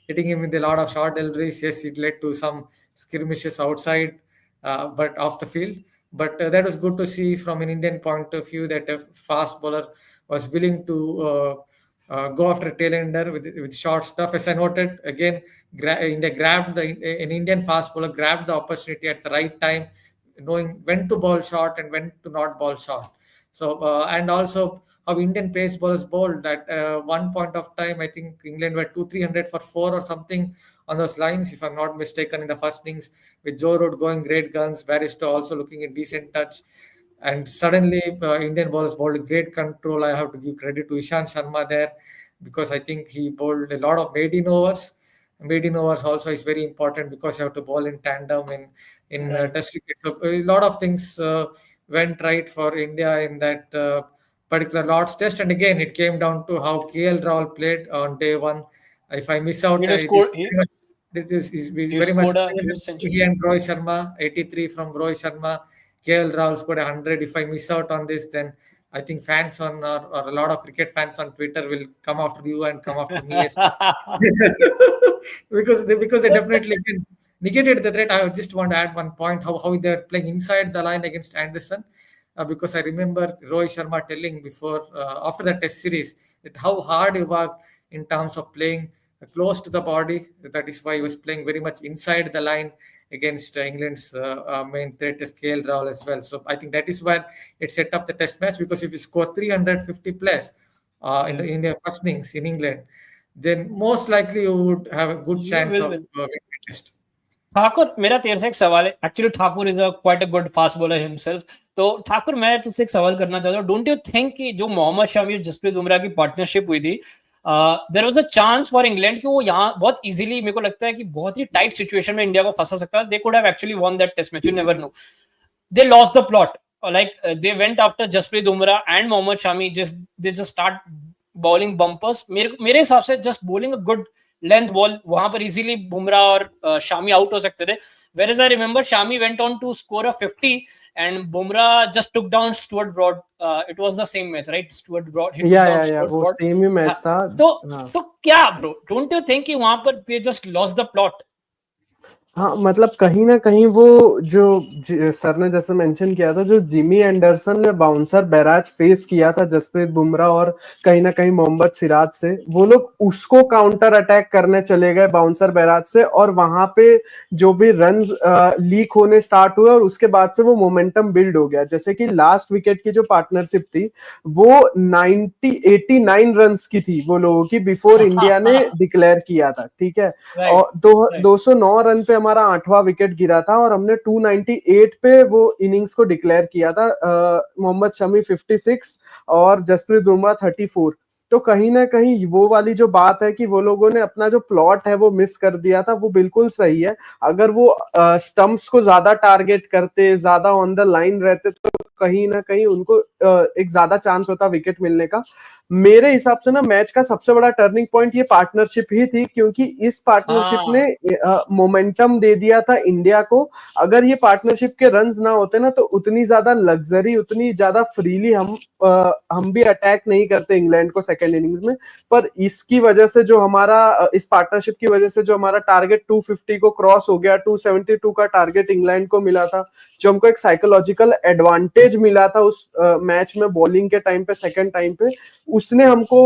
Hitting him with a lot of short deliveries. Yes, it led to some skirmishes outside, but off the field. But that was good to see from an Indian point of view that a fast bowler was willing to go after a tailender with short stuff. As I noted, again, India grabbed an Indian fast bowler grabbed the opportunity at the right time, knowing when to ball short and when to not ball short. So and also how Indian pace bowlers bowled at one point of time. I think England were 200-300 for four or something on those lines, if I'm not mistaken, in the first innings, with Joe Root going great guns, Barrister also looking in decent touch. And suddenly, Indian bowlers bowled great control. I have to give credit to Ishant Sharma there because I think he bowled a lot of maiden overs. Maiden overs also is very important because you have to bowl in tandem in Right. Test cricket. So a lot of things went right for India in that particular Lord's Test. And again, it came down to how KL Rahul played on day one. If I miss out, He just it scored. is very much is He very much scored a huge he century. and Rohit Sharma, 83 from Rohit Sharma. KL Rahul scored 100. If I miss out on this, then I think fans or a lot of cricket fans on Twitter will come after you and come after me as well. Because they definitely negated the threat. I just want to add one point how they're playing inside the line against Anderson. Because I remember Rohit Sharma telling before after the Test series that how hard he worked in terms of playing close to the body. That is why he was playing very much inside the line against England's main threat is KL Rahul as well. So I think that is why it set up the Test match, because if you score 350 plus Yes. in the first innings in England, then most likely you would have a good You chance will of win. winning the Test. Thakur, मेरा तेरे से एक सवाल है. Actually Thakur is a quite a good fast bowler himself. तो ठाकुर, मैं तुझसे एक सवाल करना चाहता हूँ. डोंट यू थिंक कि जो मोहम्मद शमी और जसप्रीत बुमराह की पार्टनरशिप हुई थी, there was a chance for England कि वो यहाँ बहुत इजीली, मेरे को लगता है कि बहुत ही टाइट सिचुएशन में इंडिया को फंसा सकता है. They could have actually won that test match. You never know. They lost the plot. Like they went after Jasprit Bumrah and Mohammad Shami. They just start bowling bumpers. मेरे हिसाब से just bowling a good length ball, वहां पर easily Bumrah और Shami out हो सकते थे. Whereas I remember Shami went on to score a 50 and Bumrah just took down Stuart Broad. It was the same match, right? Stuart Broad, he took down या Stuart वो Broad. Same ही हाँ, match था. तो हाँ तो क्या bro, don't you think कि वहां पर they just lost the plot? हाँ, मतलब कहीं ना कहीं वो जो सर ने जैसे मेंशन किया था, जो जिमी एंडरसन ने बाउंसर बैराज फेस किया था जसप्रीत बुमराह और कहीं ना कहीं मोहम्मद सिराज से, वो लोग उसको काउंटर अटैक करने चले गए बाउंसर बैराज से, और वहां पे जो भी रन्स लीक होने स्टार्ट हुए और उसके बाद से वो मोमेंटम बिल्ड हो गया. जैसे कि लास्ट विकेट की जो पार्टनरशिप थी वो 89 रन्स की थी वो लोगों की, बिफोर इंडिया ने डिक्लेयर किया था. ठीक है. Right, और right. 209 रन पे हमारा 8वां विकेट गिरा था और हमने 298 पे वो इनिंग्स को डिक्लेयर किया था. मोहम्मद शमी 56 और जसप्रीत बुमराह 34. तो कहीं ना कहीं वो वाली जो बात है कि वो लोगों ने अपना जो प्लॉट है वो मिस कर दिया था, वो बिल्कुल सही है. अगर वो स्टंप्स को ज्यादा टारगेट करते, ज्यादा ऑन द लाइन रहते, तो कहीं ना कहीं उनको एक ज्यादा चांस होता विकेट मिलने का. मेरे हिसाब से ना मैच का सबसे बड़ा टर्निंग पॉइंट ये पार्टनरशिप ही थी, क्योंकि इस पार्टनरशिप हाँ, ने मोमेंटम दे दिया था इंडिया को. अगर ये पार्टनरशिप के रन्स ना होते ना, तो उतनी ज्यादा लग्जरी, उतनी ज्यादा फ्रीली हम भी अटैक नहीं करते इंग्लैंड को सेकेंड इनिंग्स में. पर इसकी वजह से जो हमारा इस पार्टनरशिप की वजह से जो हमारा टारगेट 250 को क्रॉस हो गया, 272 का टारगेट इंग्लैंड को मिला था, जो हमको एक साइकोलॉजिकल एडवांटेज मिला था उस मैच में बॉलिंग के टाइम पे, सेकंड टाइम पे, उसने हमको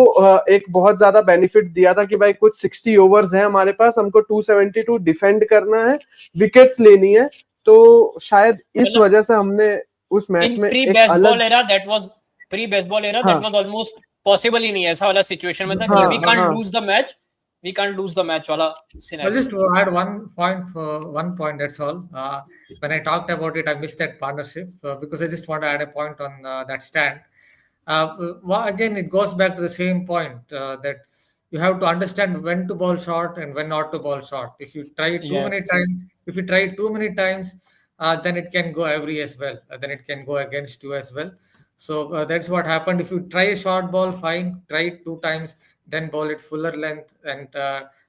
एक बहुत ज्यादा बेनिफिट दिया था कि भाई कुछ 60 ओवर्स हैं हमारे पास, हमको 272 डिफेंड करना है, विकेट्स लेनी है. तो शायद इस मतलब वजह से हमने उस मैच इन में प्री एक बेसबॉल अलग. Era that was pre Bazball era that हाँ वाज ऑलमोस्ट पॉसिबल ही नहीं है. ऐसा वाला सिचुएशन में था कि हाँ वी कांट हाँ lose the match, we can't lose the match वाला I'll scenario. just add one point. That's all. When I talked about it, I missed that partnership because I just want to add a point on that stand. Again, it goes back to the same point that you have to understand when to bowl short and when not to bowl short. If you try too many Yes. times, if you try too many times, then it can go every as well. Then it can go against you as well. So that's what happened. If you try a short ball, fine. Try it 2 times, then ball it fuller length and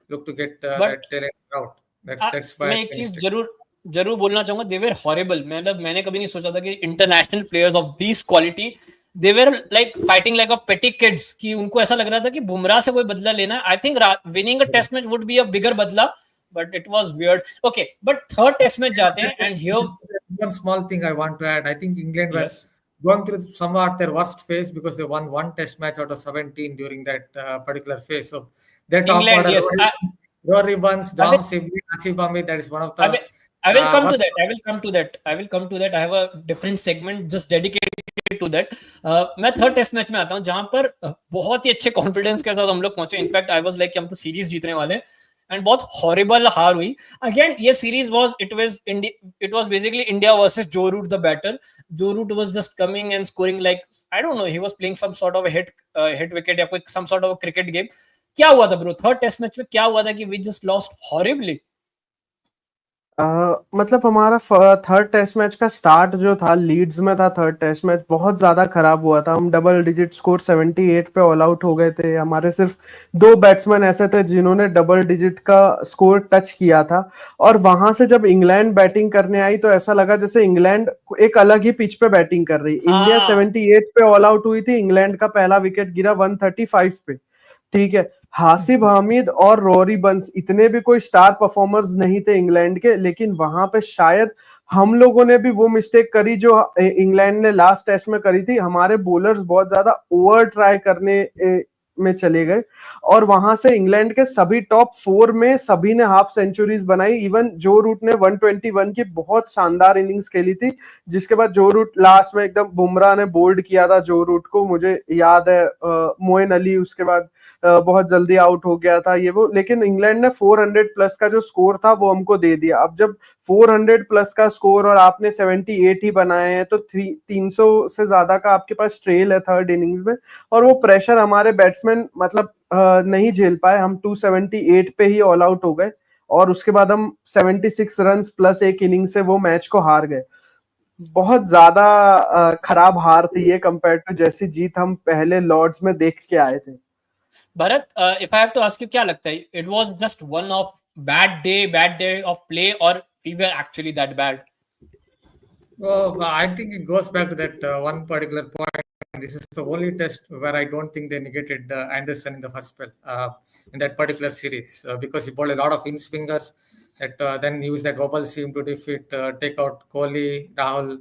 look to get But that tail out. That's why मैं एक the चीज mistake. जरूर जरूर बोलना चाहूंगा, दे वर horrible. मतलब मैंने कभी नहीं सोचा था कि international players of this quality, they were like fighting like अ पेटी किड्स, कि उनको ऐसा लग रहा था कि बुमराह से कोई बदला लेना है। I think winning a test match would be a bigger बदला, but it was weird. Okay, but third test match जाते हैं and here. One small thing I want to add. I think England were yes, going through somewhat their worst phase because they won one test match out of 17 during that particular phase. So their top England, order, yes. Rory Burns, I Dom Sibley, Asif Ahmed, that is one of I the will, I will come to worst. that. I will come to that. I will come to that. I have a different segment just dedicated to that. मैं third test match में आता हूँ जहां पर बहुत ही अच्छे confidence के साथ हम लोग पहुंचे। इनफैक्ट आई वाज लाइक कि हम तो सीरीज जीतने वाले हैं, एंड बहुत हॉरिबल हार हुई। अगेन ये series was, it was basically India versus Joe Root the batter. Joe Root was just coming and scoring like, I don't know, he was playing some sort of hit wicket या कोई some sort of cricket game. क्या हुआ था bro third test match में? क्या हुआ था कि वी जस्ट लॉस्ट हॉरिबली? मतलब हमारा थर्ड टेस्ट मैच का स्टार्ट जो था लीड्स में था, थर्ड टेस्ट मैच बहुत ज्यादा खराब हुआ था। हम डबल डिजिट स्कोर 78 पे ऑल आउट हो गए थे। हमारे सिर्फ दो बैट्समैन ऐसे थे जिन्होंने डबल डिजिट का स्कोर टच किया था। और वहां से जब इंग्लैंड बैटिंग करने आई तो ऐसा लगा जैसे इंग्लैंड एक अलग ही पिच पे बैटिंग कर रही। इंडिया हाँ, 78 पे ऑल आउट हुई थी, इंग्लैंड का पहला विकेट गिरा 135 पे। ठीक है, हासिब हामिद और रोरी बंस इतने भी कोई स्टार परफॉर्मर्स नहीं थे इंग्लैंड के, लेकिन वहां पे शायद हम लोगों ने भी वो मिस्टेक करी जो इंग्लैंड ने लास्ट टेस्ट में करी थी। हमारे बॉलर्स बहुत ज्यादा ओवर ट्राई करने में चले गए, और वहां से इंग्लैंड के सभी टॉप 4 में सभी ने हाफ सेंचुरीज बनाई। इवन जो रूट ने 121 की बहुत शानदार इनिंग्स खेली थी, जिसके बाद जो रूट लास्ट में एकदम बुमराह ने बोल्ड किया था जो रूट को, मुझे याद है। मोइन अली उसके बाद बहुत जल्दी आउट हो गया था ये वो, लेकिन इंग्लैंड ने 400 प्लस का जो स्कोर था वो हमको दे दिया। अब जब 400 प्लस का स्कोर और आपने 78 ही बनाए हैं तो 300 से ज्यादा का आपके पास ट्रेल है थर्ड इनिंग्स में, और वो प्रेशर हमारे बैट्समैन मतलब नहीं झेल पाए। हम 278 पे ही ऑल आउट हो गए, और उसके बाद हम 76 रन प्लस एक इनिंग से वो मैच को हार गए। बहुत ज्यादा खराब हार थी ये कंपेयर टू जैसी जीत हम पहले लॉर्ड्स में देख के आए थे। Bharat, if I have to ask you, क्या लगता है it was just one of bad day of play, और we were actually that bad? Well, I think it goes back to that one particular point. This is the only test where I don't think they negated Anderson in the first spell in that particular series because he bowled a lot of in swingers that then used that wobble seam to take out Kohli, Rahul,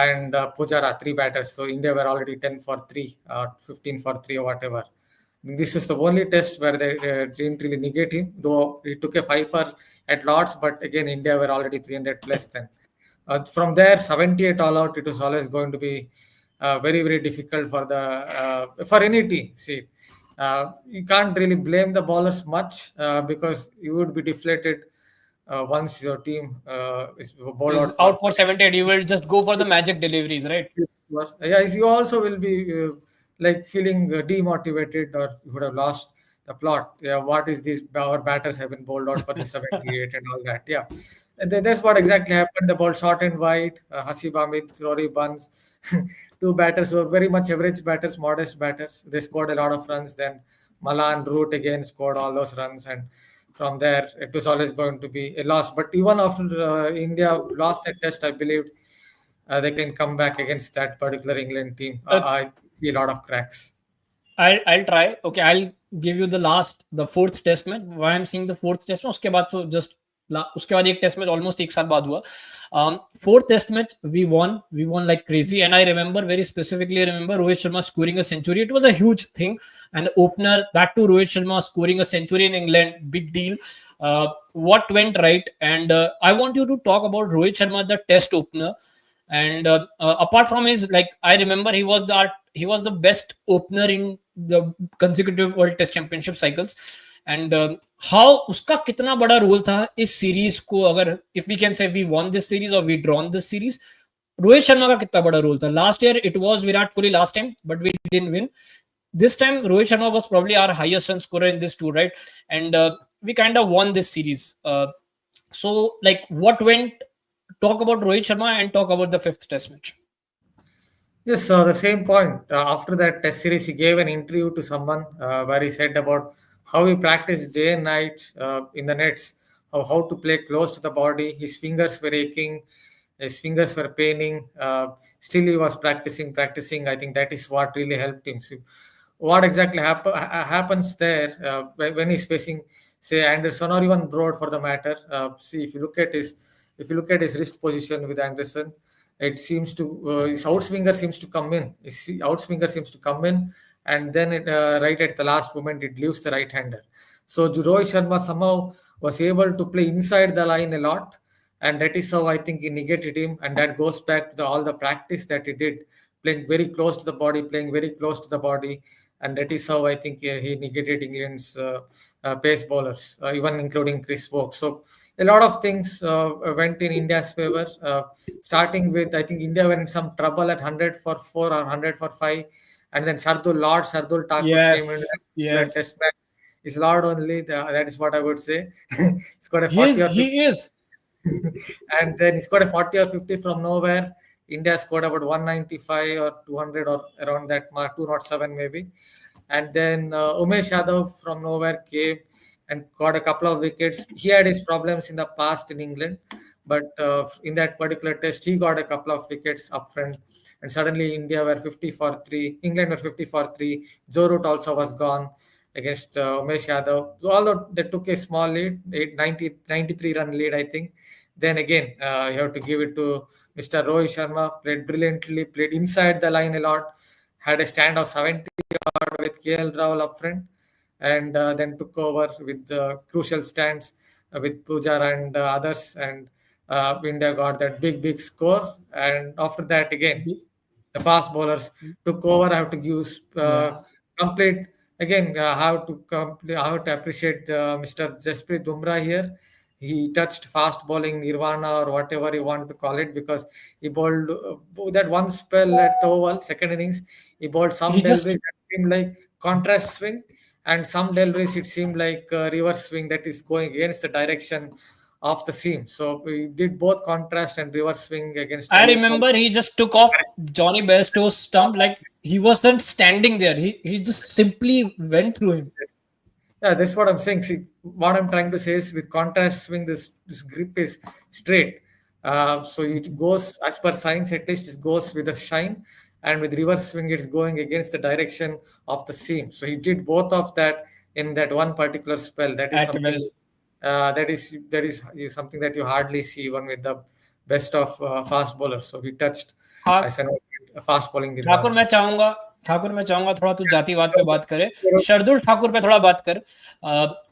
and Pujara, three batters. So India were already 10 for 3, 15 for 3, or whatever. This is the only test where they didn't really negate him, though he took a 5 for at Lords, but again, India were already 300 plus then. From there, 78 all out, it was always going to be very, very difficult for any team. See, you can't really blame the bowlers much because you would be deflated once your team is bowled Is out out for 78, you will just go for the magic deliveries, right? yes, you also will be like feeling demotivated, or you would have lost the plot. Yeah, what is this? Our batters have been bowled out for the 78 and all that. Yeah, and that's what exactly happened. The ball short and wide. Hasib Ahmed, Rory Buns, two batters who were very much average batters, modest batters. They scored a lot of runs. Then Malan Root again scored all those runs, and from there it was always going to be a loss. But even after India lost that test, I believed they can come back against that particular England team. I see a lot of cracks. I'll try. Okay, I'll give you the fourth test match. Why I'm seeing the fourth test match? उसके बाद तो just उसके बाद एक test match almost एक साल बाद हुआ। Fourth test match we won like crazy, and I remember very specifically, remember Rohit Sharma scoring a century. It was a huge thing, and opener that too Rohit Sharma scoring a century in England, big deal. What went right? And I want you to talk about Rohit Sharma, the test opener. And apart from his, like, I remember he was the best opener in the consecutive World Test Championship cycles. And how उसका कितना बड़ा role था इस series को, अगर if we can say we won this series or we drawn this series, Rohit Sharma का कितना बड़ा रोल था? Last year it was Virat Kohli last time, but we didn't win. This time Rohit Sharma was probably our highest run scorer in this tour, right? And we kind of won this series. So like, what went? Talk about Rohit Sharma and talk about the fifth test match. Yes, the same point. After that test series, he gave an interview to someone where he said about how he practiced day and night in the nets, how to play close to the body. His fingers were aching, his fingers were paining. Still, he was practicing. I think that is what really helped him. So what exactly happens there when he's facing, say, Anderson or even Broad for the matter? See, if you look at his wrist position with Anderson, it seems to his outswinger seems to come in. His outswinger seems to come in, and then right at the last moment it leaves the right hander. So Rohit Sharma somehow was able to play inside the line a lot, and that is how I think he negated him. And that goes back to all the practice that he did, playing very close to the body, playing very close to the body, and that is how I think he negated England's pace bowlers, even including Chris Woke. So a lot of things went in India's favor. Starting with, I think India were in some trouble at 100 for 4 or 100 for 5, and then Shardul Thakur came in Yes, that yes. test match. Is Lord only, that is what I would say. He's got a 40 or 50, He is. and then he scored a 40 or 50 from nowhere. India scored about 195 or 200 or around that mark, 207 maybe. And then Umesh Yadav from nowhere came and got a couple of wickets. He had his problems in the past in England, but in that particular test, he got a couple of wickets up front. And suddenly India were 50 for 3, England were 50 for 3. Joe Root also was gone against Umesh Yadav. So although they took a small lead, 93 run lead, I think. Then again, you have to give it to Mr. Rohit Sharma, played brilliantly, played inside the line a lot, had a stand of 70 with KL Rahul up front, and then took over with the crucial stands with Pujara and others, and India got that big score. And after that, again, the fast bowlers took over. I have to give Yeah. complete again. I have to appreciate Mr. Jasprit Bumrah here. He touched fast bowling nirvana or whatever you want to call it, because he bowled that one spell at the oval second innings. He bowled some He deliveries just that seemed like contrast swing, and some deliveries it seemed like reverse swing that is going against the direction of the seam. So we did both contrast and reverse swing against I very close. remember he just took off Johnny Bairstow's stump like he wasn't standing there. He just simply went through him. Yeah, that's what I'm saying. See, what I'm trying to say is with contrast swing, this grip is straight. So it goes as per science, at least it goes with a shine, and with reverse swing, it's going against the direction of the seam. So he did both of that in that one particular spell. That is At something well. that is something that you hardly see even with the best of fast bowlers. So he touched, हाँ, as an fast bowling Thakur nirvana. मैं चाहूंगा ठाकुर मैं चाहूंगा थोड़ा तू जातिवाद पे बात करे, So, शर्दुल ठाकुर पे थोड़ा बात कर।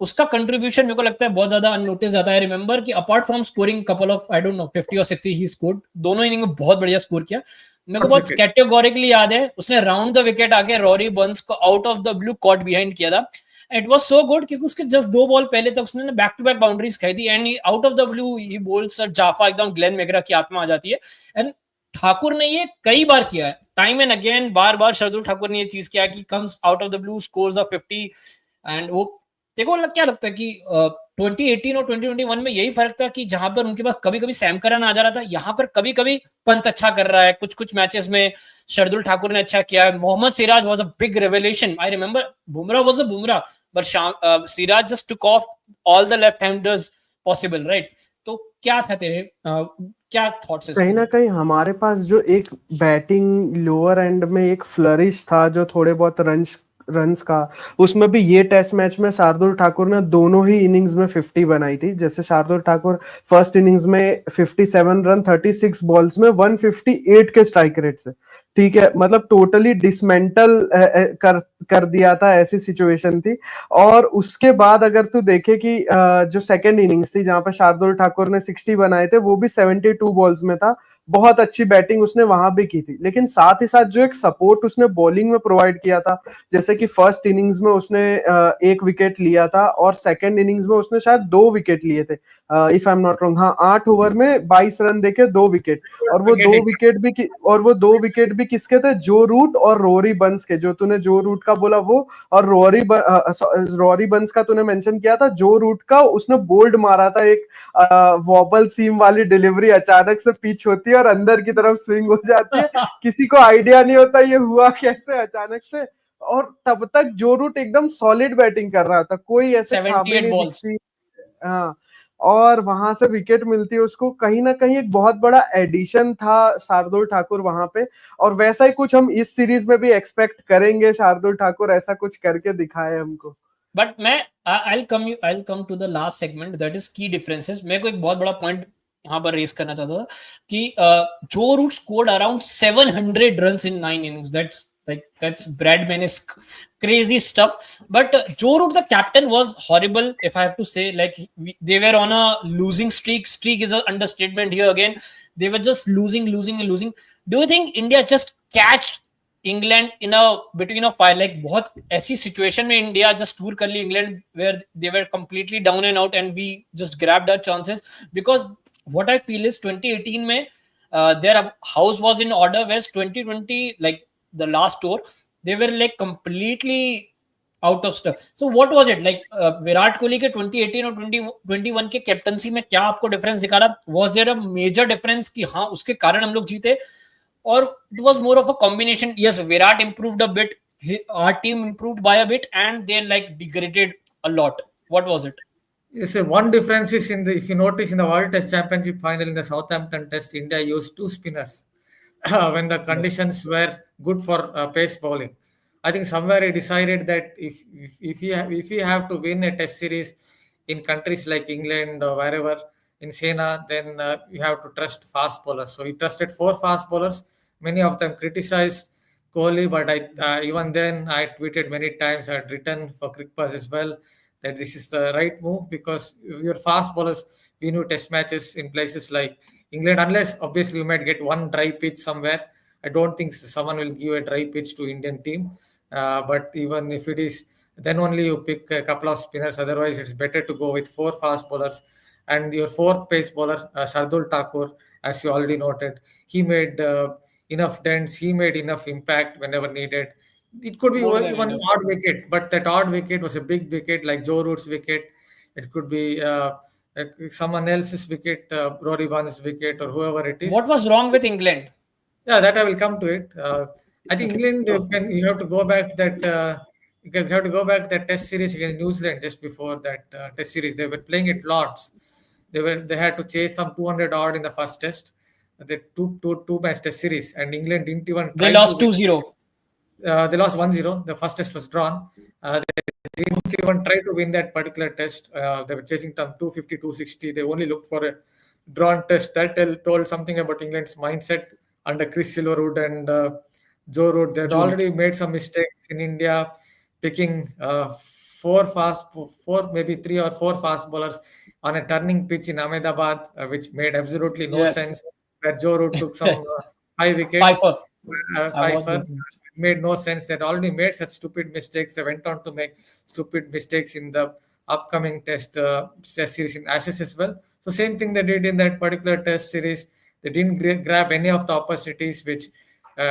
उसका कंट्रीब्यूशन मेरे को लगता है बहुत ज्यादा अननोटिस जाता है। आई रिमेंबर कि apart from scoring couple of I don't no 50 और 60 ही स्कोर्ड, दोनों इनिंग में बहुत बढ़िया स्कोर किया। मेरे को first बहुत wicket. कैटेगोरिकली याद है उसने राउंड द विकेट आके रॉरी बर्न्स को out of the blue caught behind किया था। इट वाज सो गुड क्योंकि उसके जस्ट 2 बॉल पहले तक उसने बैक टू बैक बाउंड्रीज खाई थी and out of the blue he bowls jaffa, एकदम ग्लेन मैकग्रा की आत्मा आ जाती है। एंड ठाकुर ने ये कई बार किया है, टाइम एंड अगेन, बार बार शार्दुल ठाकुर ने ये चीज किया कि comes out of the blue scores of 50। And वो देखो क्या लगता है कि 2018 और 2021 में यही फर्क था कि जहां पर उनके पास कभी कभी सैम करन आ जा रहा था, यहाँ पर कभी कभी पंत अच्छा कर रहा है, कुछ कुछ मैचेस में शार्दुल ठाकुर ने अच्छा किया है। Mohammed Siraj was a big revelation. I remember Bumrah was a Bumrah but Siraj just took off all the left handers possible, right? तो क्या था तेरे क्या थॉट्स कहीं ना कहीं हमारे पास जो एक बैटिंग लोअर एंड में एक फ्लरिश था जो थोड़े बहुत रन्स का, उसमें भी ये टेस्ट मैच में शार्दुल ठाकुर ने दोनों ही इनिंग्स में 50 बनाई थी। जैसे शार्दुल ठाकुर फर्स्ट इनिंग्स में 57 रन 36 बॉल्स में 158 के स्ट्राइक रेट से, ठीक है, मतलब टोटली डिसमेंटल कर दिया था, ऐसी सिचुएशन थी। और उसके बाद अगर तू देखे कि जो सेकंड इनिंग्स थी जहां पर शार्दुल ठाकुर ने 60 बनाए थे, वो भी 72 बॉल्स में था। बहुत अच्छी बैटिंग उसने वहां भी की थी, लेकिन साथ ही साथ जो एक सपोर्ट उसने बॉलिंग में प्रोवाइड किया था, जैसे कि फर्स्ट इनिंग्स में उसने 1 विकेट लिया था और सेकंड इनिंग्स में उसने शायद 2 विकेट लिए थे। If I am not wrong, हाँ 8 ओवर में 22 रन देके 2 विकेट। और वो दो Wicket. विकेट भी और वो 2 विकेट भी किसके थे? जो रूट और रोरी बंस के। जो तूने जो रूट का बोला वो, और रोरी बंस का तूने मेंशन किया था। जो रूट का उसने बोल्ड मारा था, एक वॉबल सीम वाली डिलीवरी, अचानक से पिच होती है और अंदर की तरफ स्विंग हो जाती है। किसी को आइडिया नहीं होता ये हुआ कैसे अचानक से। और तब तक जो रूट एकदम सॉलिड बैटिंग कर रहा था, कोई ऐसे खामी 78 नहीं balls. दिखती। हाँ, और वहां से विकेट मिलती है उसको, कहीं ना कहीं एक बहुत बड़ा एडिशन था शार्दुल ठाकुर वहां पे। और वैसा ही कुछ हम इस सीरीज में भी एक्सपेक्ट करेंगे, शार्दुल ठाकुर ऐसा कुछ करके दिखाए हमको। बट मैं I'll come to the last segment, that is key differences. मैं को एक बहुत बड़ा पॉइंट यहाँ पर रेस करना चाहता था कि Joe Root scored around 700 runs in 9 innings. That's Bradman-esque crazy stuff. But Joe Root, the captain, was horrible. If I have to say, like they were on a losing streak. Streak is an understatement here again. They were just losing. Do you think India just catched England in a between a fire? Like बहुत ऐसी situation में India just tour कर ली England, where they were completely down and out and we just grabbed our chances? Because what I feel is 2018 में their house was in order, west 2020 like the last tour they were like completely out of stuff. So what was it like? Virat Kohli के 2018 और 2021 के captaincy में क्या आपको difference दिखा रहा? Was there a major difference कि हाँ उसके कारण हम लोग जीते, or it was more of a combination? Yes, Virat improved a bit, our team improved by a bit, and they like degraded a lot. What was it? Yes, one difference is if you notice in the World Test Championship final in the Southampton Test, India used two spinners when the conditions were good for pace bowling. I think somewhere he decided that if you have to win a Test series in countries like England or wherever in Sena, then you have to trust fast bowlers. So he trusted four fast bowlers. Many of them criticized Kohli, but even then I tweeted many times. I had written for Crickbuzz as well that this is the right move, because your fast bowlers win you test matches in places like England, unless obviously you might get one dry pitch somewhere. I don't think someone will give a dry pitch to Indian team. But even if it is, then only you pick a couple of spinners. Otherwise, it's better to go with four fast bowlers. And your fourth pace bowler, Shardul Thakur, as you already noted, he made enough dents. He made enough impact whenever needed. It could be More than even enough. odd wicket, but that odd wicket was a big wicket, like Joe Root's wicket. It could be someone else's wicket, Rory Barnes' wicket, or whoever it is. What was wrong with England? Yeah, that I will come to it. I think Okay. England, you have to go back that you have to go back that Test series against New Zealand just before that Test series. They were playing at Lords. They had to chase some 200 odd in the first Test. The two match Test series, and England didn't even They try to lost win. 2-0. They lost 1-0. The first Test was drawn. They didn't even try to win that particular Test. They were chasing some 250, 260. They only looked for a drawn Test. That told something about England's mindset under Chris Silverwood and Joe Root. They had already made some mistakes in India, picking four, maybe three or four fast bowlers on a turning pitch in Ahmedabad, which made absolutely no Yes. sense. Where Joe Root took some 5 wickets. Piper. I watched Piper that match. made no sense. That already made such stupid mistakes. They went on to make stupid mistakes in the upcoming test series in Ashes as well. So same thing they did in that particular test series. They didn't grab any of the opportunities which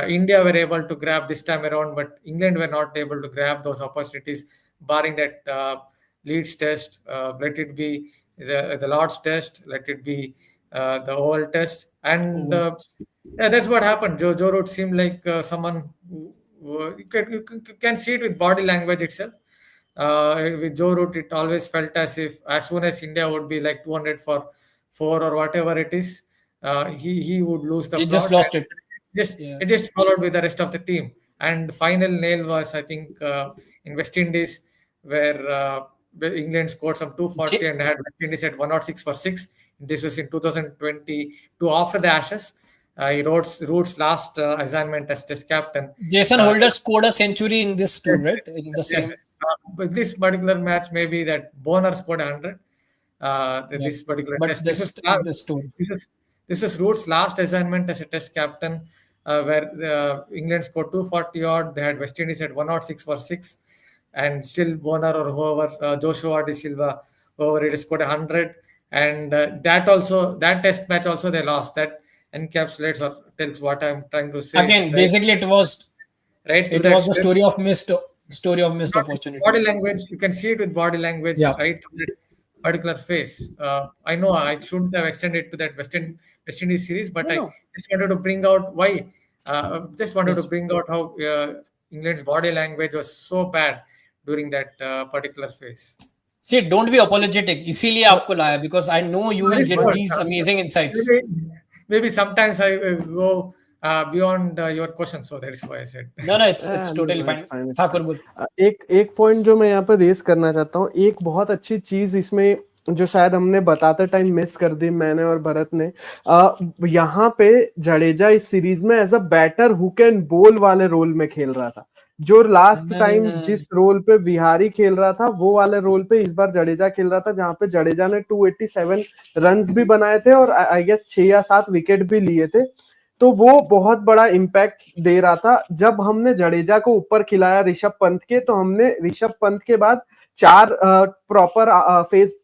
India were able to grab this time around, but England were not able to grab those opportunities, barring that Leeds test. Let it be the Lord's test. Let it be the Oval test, and yeah, that's what happened. Joe Root seemed like someone who you can see it with body language itself. With Joe Root, it always felt as if as soon as India would be like 200 for four or whatever it is, he would lose the He just plot. lost it. Yeah. It just followed with the rest of the team. And final nail was, I think, in West Indies, where England scored some 240 and had West Indies at 106 for 6. This was in 2022 after the Ashes. Root's last assignment as Test captain. Jason Holder scored a century in this tour, right? In the same. Yes. But this particular match, maybe that Bonner scored 100. This particular But test. this tour. This is Root's last assignment as a Test captain, where England scored 240 odd. They had West Indies at 106 for 6, and still Bonner or whoever, Joshua De Silva, whoever it is, scored 100. and that test match also they lost. That encapsulates or tells what I'm trying to say, Again, right? basically, Right through it that was the stretch. story of missed Not just body opportunities. language, you can see it with body language Yeah. right through that particular phase. I know I shouldn't have extended to that West Indies series, but No, I no. just wanted to bring out why. Just wanted to Yes. bring out how England's body language was so bad during that particular phase. See, don't be apologetic. इसीलिए आपको लाया because I know you That will is get what. these amazing insights. Maybe, maybe sometimes I go beyond your question, so that is why I said. No, no, it's No, totally no, it's fine. fine, it's Thakur fine. बोल. एक एक point जो मैं यहाँ पे race करना चाहता हूँ, एक बहुत अच्छी चीज इसमें जो शायद हमने बताते टाइम मिस कर दी मैंने और भरत ने, यहाँ पे जडेजा इस सीरीज में as a batter who can bowl वाले रोल में खेल रहा था. जो लास्ट टाइम जिस रोल पे विहारी खेल रहा था वो वाले रोल पे इस बार जडेजा खेल रहा था, जहां पे जडेजा ने 287 रन्स भी बनाए थे और आई गेस 6 या 7 विकेट भी लिए थे. तो वो बहुत बड़ा इम्पैक्ट दे रहा था. जब हमने जडेजा को ऊपर खिलाया ऋषभ पंत के, तो हमने ऋषभ पंत के बाद 4 प्रॉपर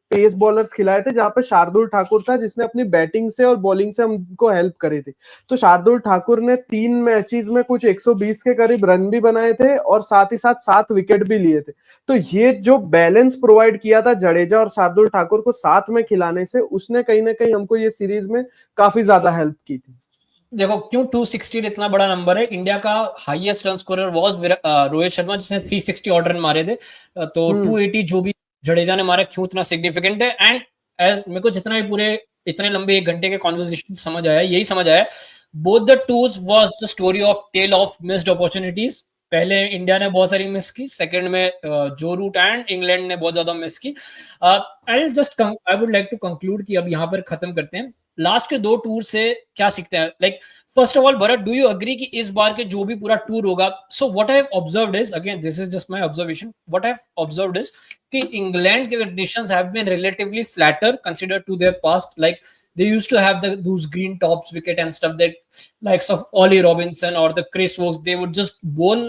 पेस बॉलर्स खिलाए थे, जहां पे शार्दुल ठाकुर था जिसने अपनी बैटिंग से और बॉलिंग से हमको हेल्प करी थी. तो शार्दुल ठाकुर ने 3 मैचेस में कुछ 120 के करीब रन भी बनाए थे और साथ ही साथ 7 विकेट भी लिए थे. तो ये जो बैलेंस प्रोवाइड किया था जडेजा और शार्दुल ठाकुर को साथ में खिलाने से, उसने कहीं ना कहीं हमको ये सीरीज में काफी ज्यादा हेल्प की थी. देखो क्यों 260 इतना बड़ा नंबर है. इंडिया का highest run scorer was Rohit Sharma जिसने 360 ऑर्डर रन मारे थे. तो 280 जो भी जडेजा ने मारा, क्यों इतना सिग्निफिकेंट है. एंड एज मेरे को जितना भी पूरे इतने लंबे 1 घंटे के कॉन्वर्सेशन समझ आया, यही समझ आया, both the tours was the story of tale of missed opportunities. पहले इंडिया ने बहुत सारी मिस की, सेकंड में जो रूट एंड इंग्लैंड ने बहुत ज्यादा मिस की. I would like to conclude कि अब यहाँ पर खत्म करते हैं. लास्ट के 2 टूर से क्या सीखते हैं? Like first of all Bharat, do you agree कि इस बार के जो भी पूरा टूर होगा, so what I have observed is, again this is just my observation, what I have observed is कि इंग्लैंड के conditions have been relatively flatter considered to their past. Like they used to have those green tops wicket and stuff that likes of Ollie Robinson or the Chris Wokes, they would just bowl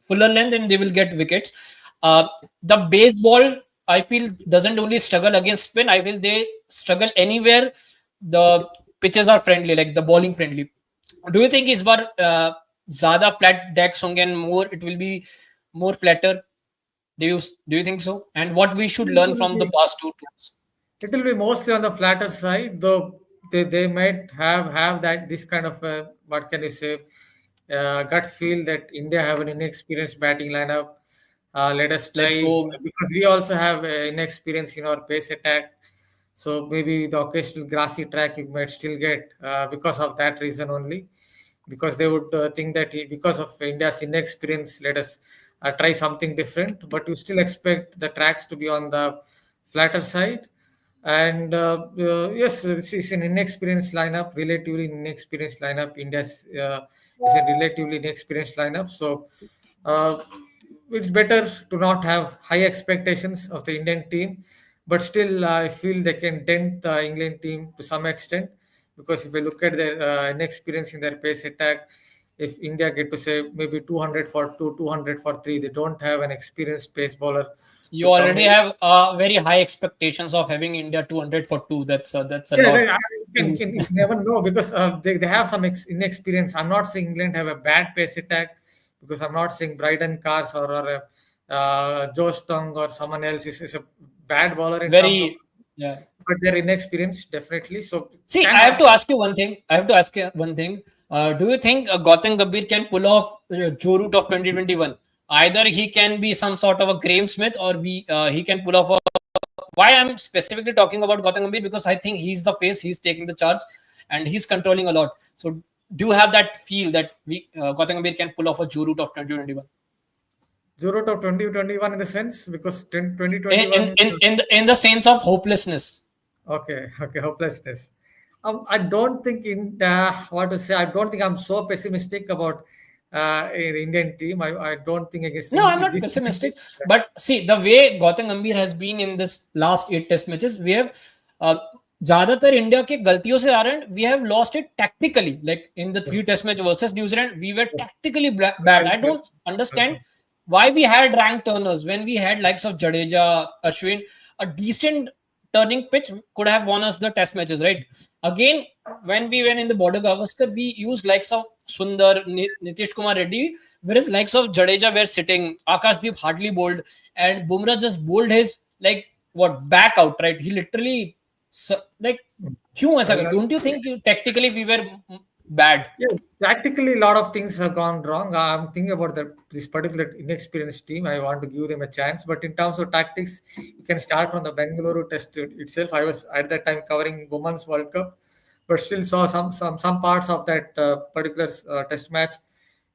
fuller length and they will get wickets. The baseball, I feel, doesn't only struggle against spin. I feel they struggle anywhere the pitches are friendly, like the bowling friendly. Do you think is bar zyada flat decks होंगे and more it will be more flatter? Do you think so? And what we should learn from the past 2 tours? It will be mostly on the flatter side, though they might have that this kind of what can you say, gut feel that India have an inexperienced batting lineup. Let us Let's try, go. because we also have inexperience in our pace attack. So maybe the occasional grassy track you might still get because of that reason only. Because they would think that because of India's inexperience, let us try something different. But you still expect the tracks to be on the flatter side. And yes, this is an inexperienced lineup, relatively inexperienced lineup. India's is a relatively inexperienced lineup. So it's better to not have high expectations of the Indian team. But still, I feel they can dent the England team to some extent, because if you look at their inexperience in their pace attack, if India get to say maybe 200 for 2, 200 for 3, they don't have an experienced pace bowler. You already have very high expectations of having India 200 for 2. That's a lot. You never know, because they have some inexperience. I'm not saying England have a bad pace attack, because I'm not saying Bryden Cars or Joe Stung or someone else is a bad bowler in terms of, yeah. but they're inexperienced, definitely. So see, I have to ask you one thing. Do you think Gautam Gambhir can pull off Joe Root of 2021? Either he can be some sort of a Graham Smith, or he can pull off a. Why I'm specifically talking about Gautam Gambhir? Because I think he's the face, he's taking the charge, and he's controlling a lot. So, do you have that feel that Gautam Gambhir can pull off a Joe Root of 2021? Joe Root of 2021 in the sense, because 2021 in the sense of hopelessness. Okay, hopelessness. I don't think what to say. I don't think I'm so pessimistic about the Indian team. I don't think against. No, I'm not pessimistic. But see, the way Gautam Gambhir has been in this last 8 test matches, we have ज़्यादातर India के गलतियों से आ रहे हैं. We have lost it tactically. Like in the 3 test match versus New Zealand, we were tactically bad. I don't understand why we had rank turners when we had likes of Jadeja, Ashwin, a decent turning pitch could have won us the test matches, right? Again, when we went in the border Gavaskar, we used likes of Sundar, Nitish Kumar Reddy, whereas likes of Jadeja were sitting, Akashdeep hardly bowled, and Bumrah just bowled his like what back out, right? He literally like क्यों ऐसा कर? Don't you think tactically we were bad? Yeah, practically a lot of things have gone wrong. I'm thinking about this particular inexperienced team. I want to give them a chance. But in terms of tactics, you can start from the Bengaluru test itself. I was at that time covering Women's World Cup, but still saw some parts of that particular test match.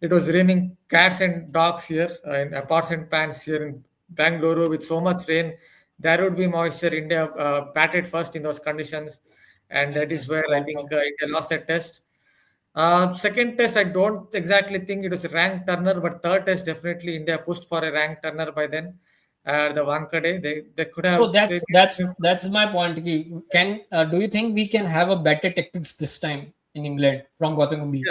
It was raining cats and dogs here, in pots and pans here in Bangalore with so much rain. There would be moisture. India batted first in those conditions, and that is where I think India lost that test. Second test, I don't exactly think it was a rank turner, but third test definitely India pushed for a rank turner by then. The Wankhede, they could have. So that's my point. Can do you think we can have a better tactics this time in England from Gautam Gambhir?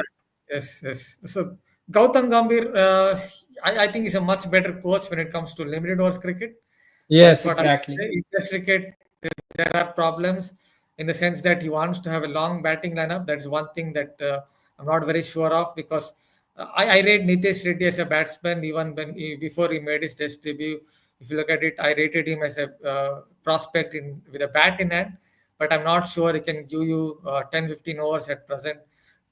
Yeah. Yes. So Gautam Gambhir, I think is a much better coach when it comes to limited overs cricket. Yes, That's what exactly. in Test cricket, there are problems in the sense that he wants to have a long batting lineup. That's one thing that I'm not very sure of, because I rate Nitesh Reddy as a batsman even before he made his Test debut. If you look at it, I rated him as a prospect with a bat in hand, but I'm not sure he can give you 10-15 overs at present.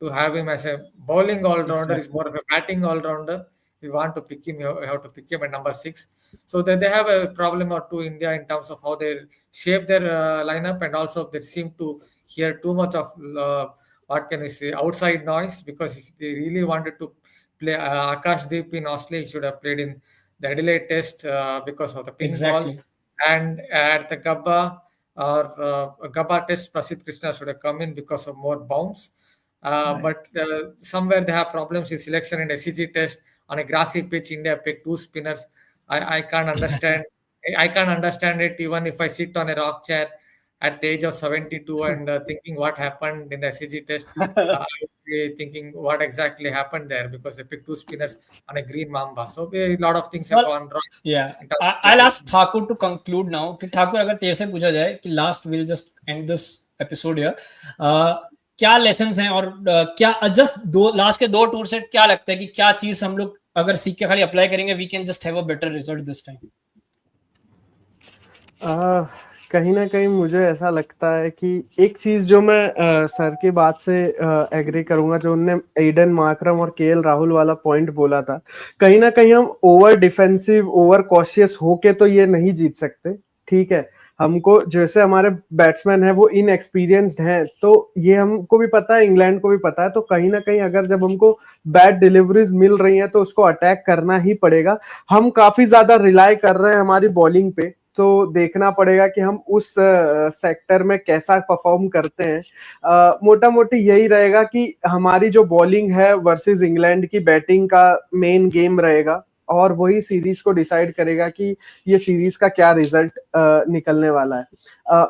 To have him as a bowling all-rounder is more of a batting all-rounder. If you want to pick him, you have to pick him at number 6. So they have a problem or two, India, in terms of how they shape their lineup, and also they seem to hear too much of what can we say, outside noise, because if they really wanted to play Akashdeep in Australia, he should have played in the Adelaide Test because of the pink ball. And at the Gabba Gabba Test, Prasidh Krishna should have come in because of more bounce. But somewhere they have problems with selection and SCG Test. On a grassy pitch, India picked 2 spinners. I can't understand. I can't understand it even if I sit on a rock chair at the age of 72 and thinking what happened in the SCG Test. I would be thinking what exactly happened there, because they picked 2 spinners on a green mamba. So a lot of things have gone wrong. Yeah, I'll ask Thakur to conclude now. कि ठाकुर अगर तेरे से पूछा जाए कि last we'll just end this episode here. क्या lessons हैं और क्या जस्ट लास्ट के 2 टूर से क्या लगता है कि क्या चीज हम लोग अगर सीख के खाली अप्लाई करेंगे we can just have a better result this time? कहीं ना कहीं मुझे ऐसा लगता है कि एक चीज जो मैं सर की बात से एग्री करूंगा, जो उनने एडन मार्करम और केएल राहुल वाला पॉइंट बोला था, कहीं ना कहीं हम ओवर डिफेंसिव ओवर कॉशियस होके तो ये नहीं जीत सकते. ठीक है, हमको जैसे हमारे बैट्समैन है वो इनएक्सपीरियंस्ड हैं, तो ये हमको भी पता है, इंग्लैंड को भी पता है, तो कहीं ना कहीं अगर जब हमको बैड डिलीवरीज मिल रही हैं तो उसको अटैक करना ही पड़ेगा. हम काफी ज्यादा रिलाई कर रहे हैं हमारी बॉलिंग पे, तो देखना पड़ेगा कि हम उस सेक्टर में कैसा परफॉर्म करते हैं. मोटा मोटी यही रहेगा कि हमारी जो बॉलिंग है वर्सेस इंग्लैंड की बैटिंग का मेन गेम रहेगा, और वही सीरीज को डिसाइड करेगा कि ये सीरीज का क्या रिजल्ट निकलने वाला है.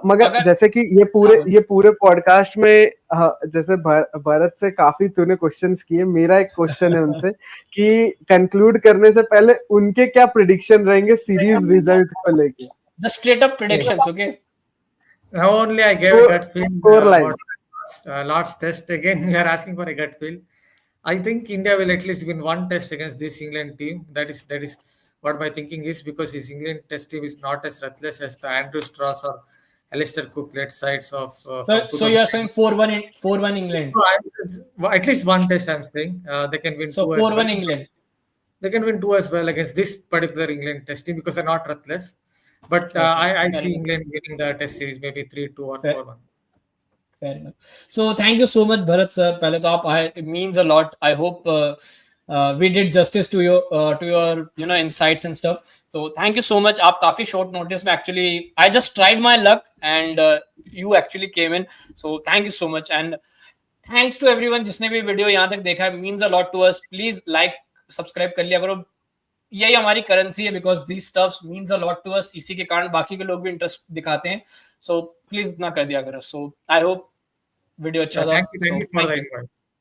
मगर जैसे कि ये पूरे पॉडकास्ट में जैसे भरत से काफी तूने क्वेश्चंस किए, मेरा एक क्वेश्चन है उनसे कि कंक्लूड करने से पहले उनके क्या प्रेडिक्शन रहेंगे सीरीज रिजल्ट को लेके? Just straight up predictions, okay? Now only I gave a gut feel. Last test again, we are asking for a gut feel. I think India will at least win 1 test against this England team. That is what my thinking is, because this England test team is not as ruthless as the Andrew Strauss or Alistair Cook-led sides of. So you are saying 4-1 England? At least 1 test, I'm saying. They can win 2 So 4-1 England. They can win 2 as well against this particular England test team, because they're not ruthless. But I see England winning the test series maybe 3-2 or 4-1. Fair enough. So thank you so much, Bharat sir. पहले तो आप, it means a lot. I hope we did justice to your insights and stuff. So thank you so much. आप काफी short notice में actually I just tried my luck and you actually came in. So thank you so much, and thanks to everyone जिसने भी video यहाँ तक देखा है. Means a lot to us. Please like, subscribe कर लिया करो. यही हमारी करेंसी है, because these stuffs means a lot to us. इसी के कारण बाकी के लोग भी इंटरेस्ट दिखाते हैं. So please उतना कर दिया करो. So I hope वीडियो अच्छा था.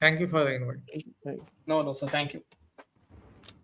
Thank you for the invite. No, sir. Thank you.